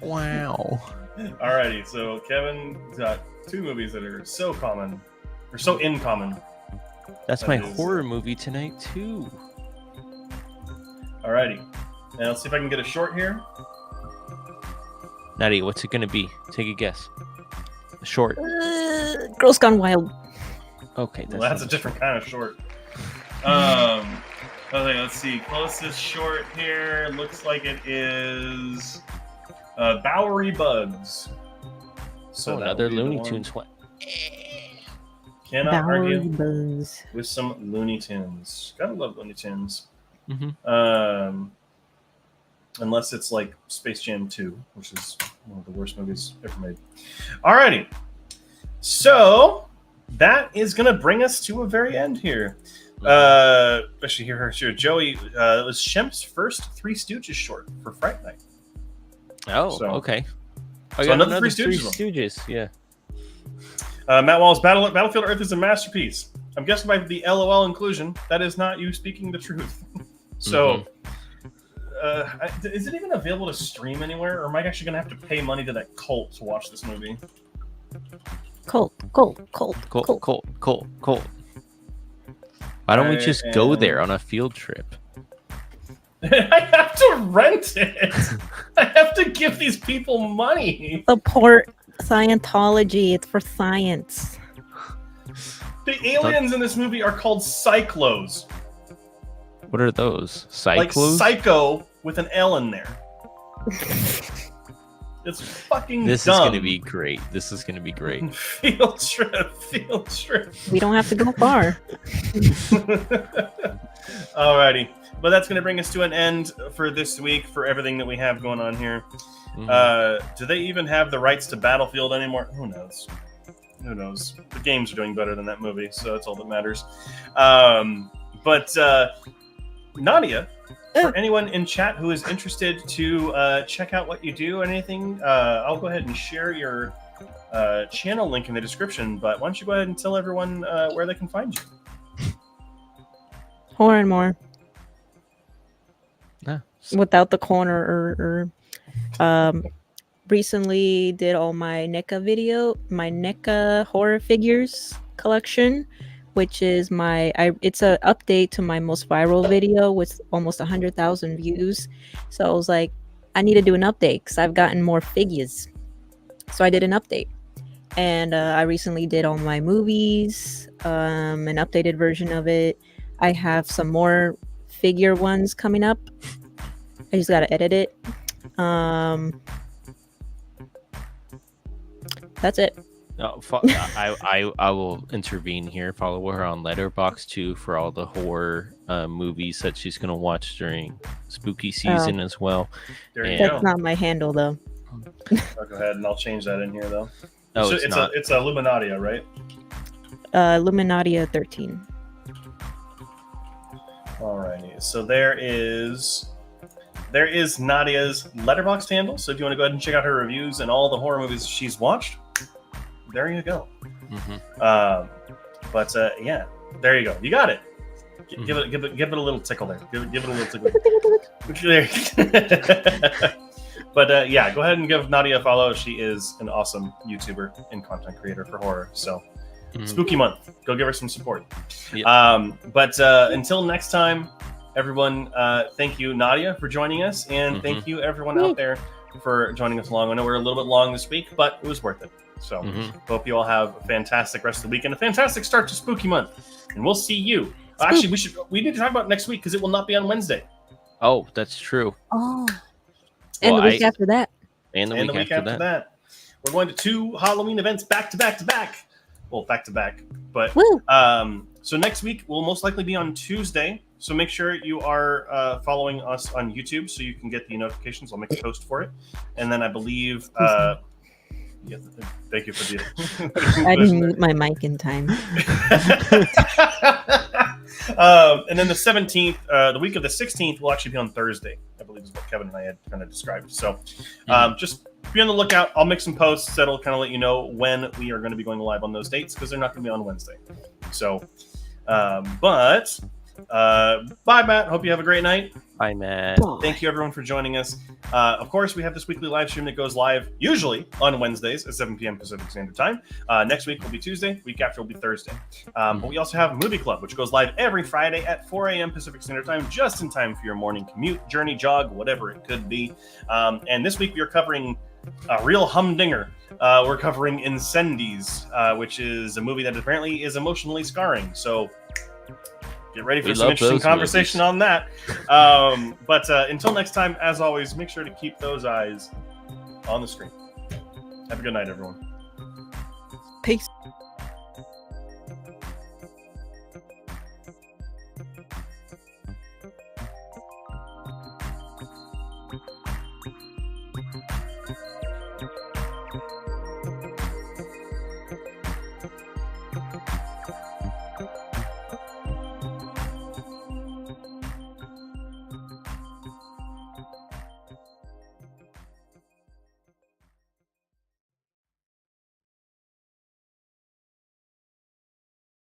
Wow. Alrighty, so Kevin's got 2 movies that are so common, or so in common. That's That my is- horror movie tonight too. Alrighty. And let's see if I can get a short here. Nadia, what's it gonna be? Take a guess. A short. Girls Gone Wild. Okay, Well, that's a not different kind of short. Okay, let's see. Closest short here looks like it is Bowery Bugs. So Oh, that another would be the Looney one. Tunes one. Cannot Bowery argue Bugs. with some Looney Tunes. Gotta love Looney Tunes. Mm-hmm. Unless it's like Space Jam 2, which is one of the worst movies ever made. Alrighty. So that is going to bring us to a very end here. Actually, here, Joey. It was Shemp's first Three Stooges short for Fright Night. Oh, So- okay. so another Three Stooges one. Stooges. Yeah. Matt Wall's Battlefield Earth is a masterpiece. I'm guessing by the LOL inclusion, that is not you speaking the truth. So, is it even available to stream anywhere, or am I actually going to have to pay money to that cult to watch this movie? Colt. Colt. Why don't we just go And- there on a field trip? I have to rent it. I have to give these people money. Support Scientology. It's for science. The aliens in this movie are called Cyclos. What are those? Like Cyclos? psycho with an L in there. It's fucking This dumb. is gonna be great. This is gonna be great. Field trip. We don't have to go far. Alrighty. But that's going to bring us to an end for this week for everything that we have going on here. Do they even have the rights to Battlefield anymore? Who knows? Who knows? The games are doing better than that movie, so that's all that matters. But Nadia, for anyone in chat who is interested to check out what you do and anything, I'll go ahead and share your channel link in the description. But why don't you go ahead and tell everyone where they can find you? Horror and more. Yeah. Without the corner or recently did all my NECA horror figures collection, which is it's a update to my most viral video with almost 100,000 views. So I was like, I need to do an update because I've gotten more figures. So I did an update. And I recently did all my movies, an updated version of it. I have some more figure ones coming up. I just gotta edit it. That's it. I will intervene here. Follow her on Letterboxd too for all the horror movies that she's gonna watch during spooky season as well. That's not my handle though. I'll go ahead and I'll change that in here though. Oh, so it's not. It's Illuminatia, right? Illuminatia 13. Alrighty. So there is Nadia's Letterboxd handle. So if you want to go ahead and check out her reviews and all the horror movies she's watched, there you go. But yeah, there you go. You got it. Give it a little tickle there. Give it a little tickle. But yeah, go ahead and give Nadia a follow. She is an awesome YouTuber and content creator for horror. So spooky month. Go give her some support. Yep. But until next time, everyone, thank you, Nadia, for joining us. And thank you, everyone out there, for joining us along. I know we're a little bit long this week, but it was worth it. So hope you all have a fantastic rest of the week and a fantastic start to spooky month. And we'll see you. Actually, we need to talk about next week because it will not be on Wednesday. Oh, that's true. Oh. And the week after that. And the week after that. We're going to 2 Halloween events back to back to back. Well, back to back. But so next week will most likely be on Tuesday. So make sure you are following us on YouTube so you can get the notifications. I'll make a post for it. And then I believe thank you for the I didn't mute my mic in time. And then the 17th, the week of the 16th will actually be on Thursday, I believe is what Kevin and I had kind of described. So just be on the lookout. I'll make some posts that'll kind of let you know when we are going to be going live on those dates because they're not going to be on Wednesday. So, but bye, Matt. Hope you have a great night. Bye, Matt. Thank you, everyone, for joining us. Of course, we have this weekly live stream that goes live usually on Wednesdays at 7 p.m. Pacific Standard Time. Next week will be Tuesday. Week after will be Thursday. But we also have Movie Club, which goes live every Friday at 4 a.m. Pacific Standard Time, just in time for your morning commute, journey, jog, whatever it could be. And this week we are covering a real humdinger. We're covering Incendies, which is a movie that apparently is emotionally scarring. So get ready for some interesting conversation on that. But until next time, as always, make sure to keep those eyes on the screen. Have a good night, everyone.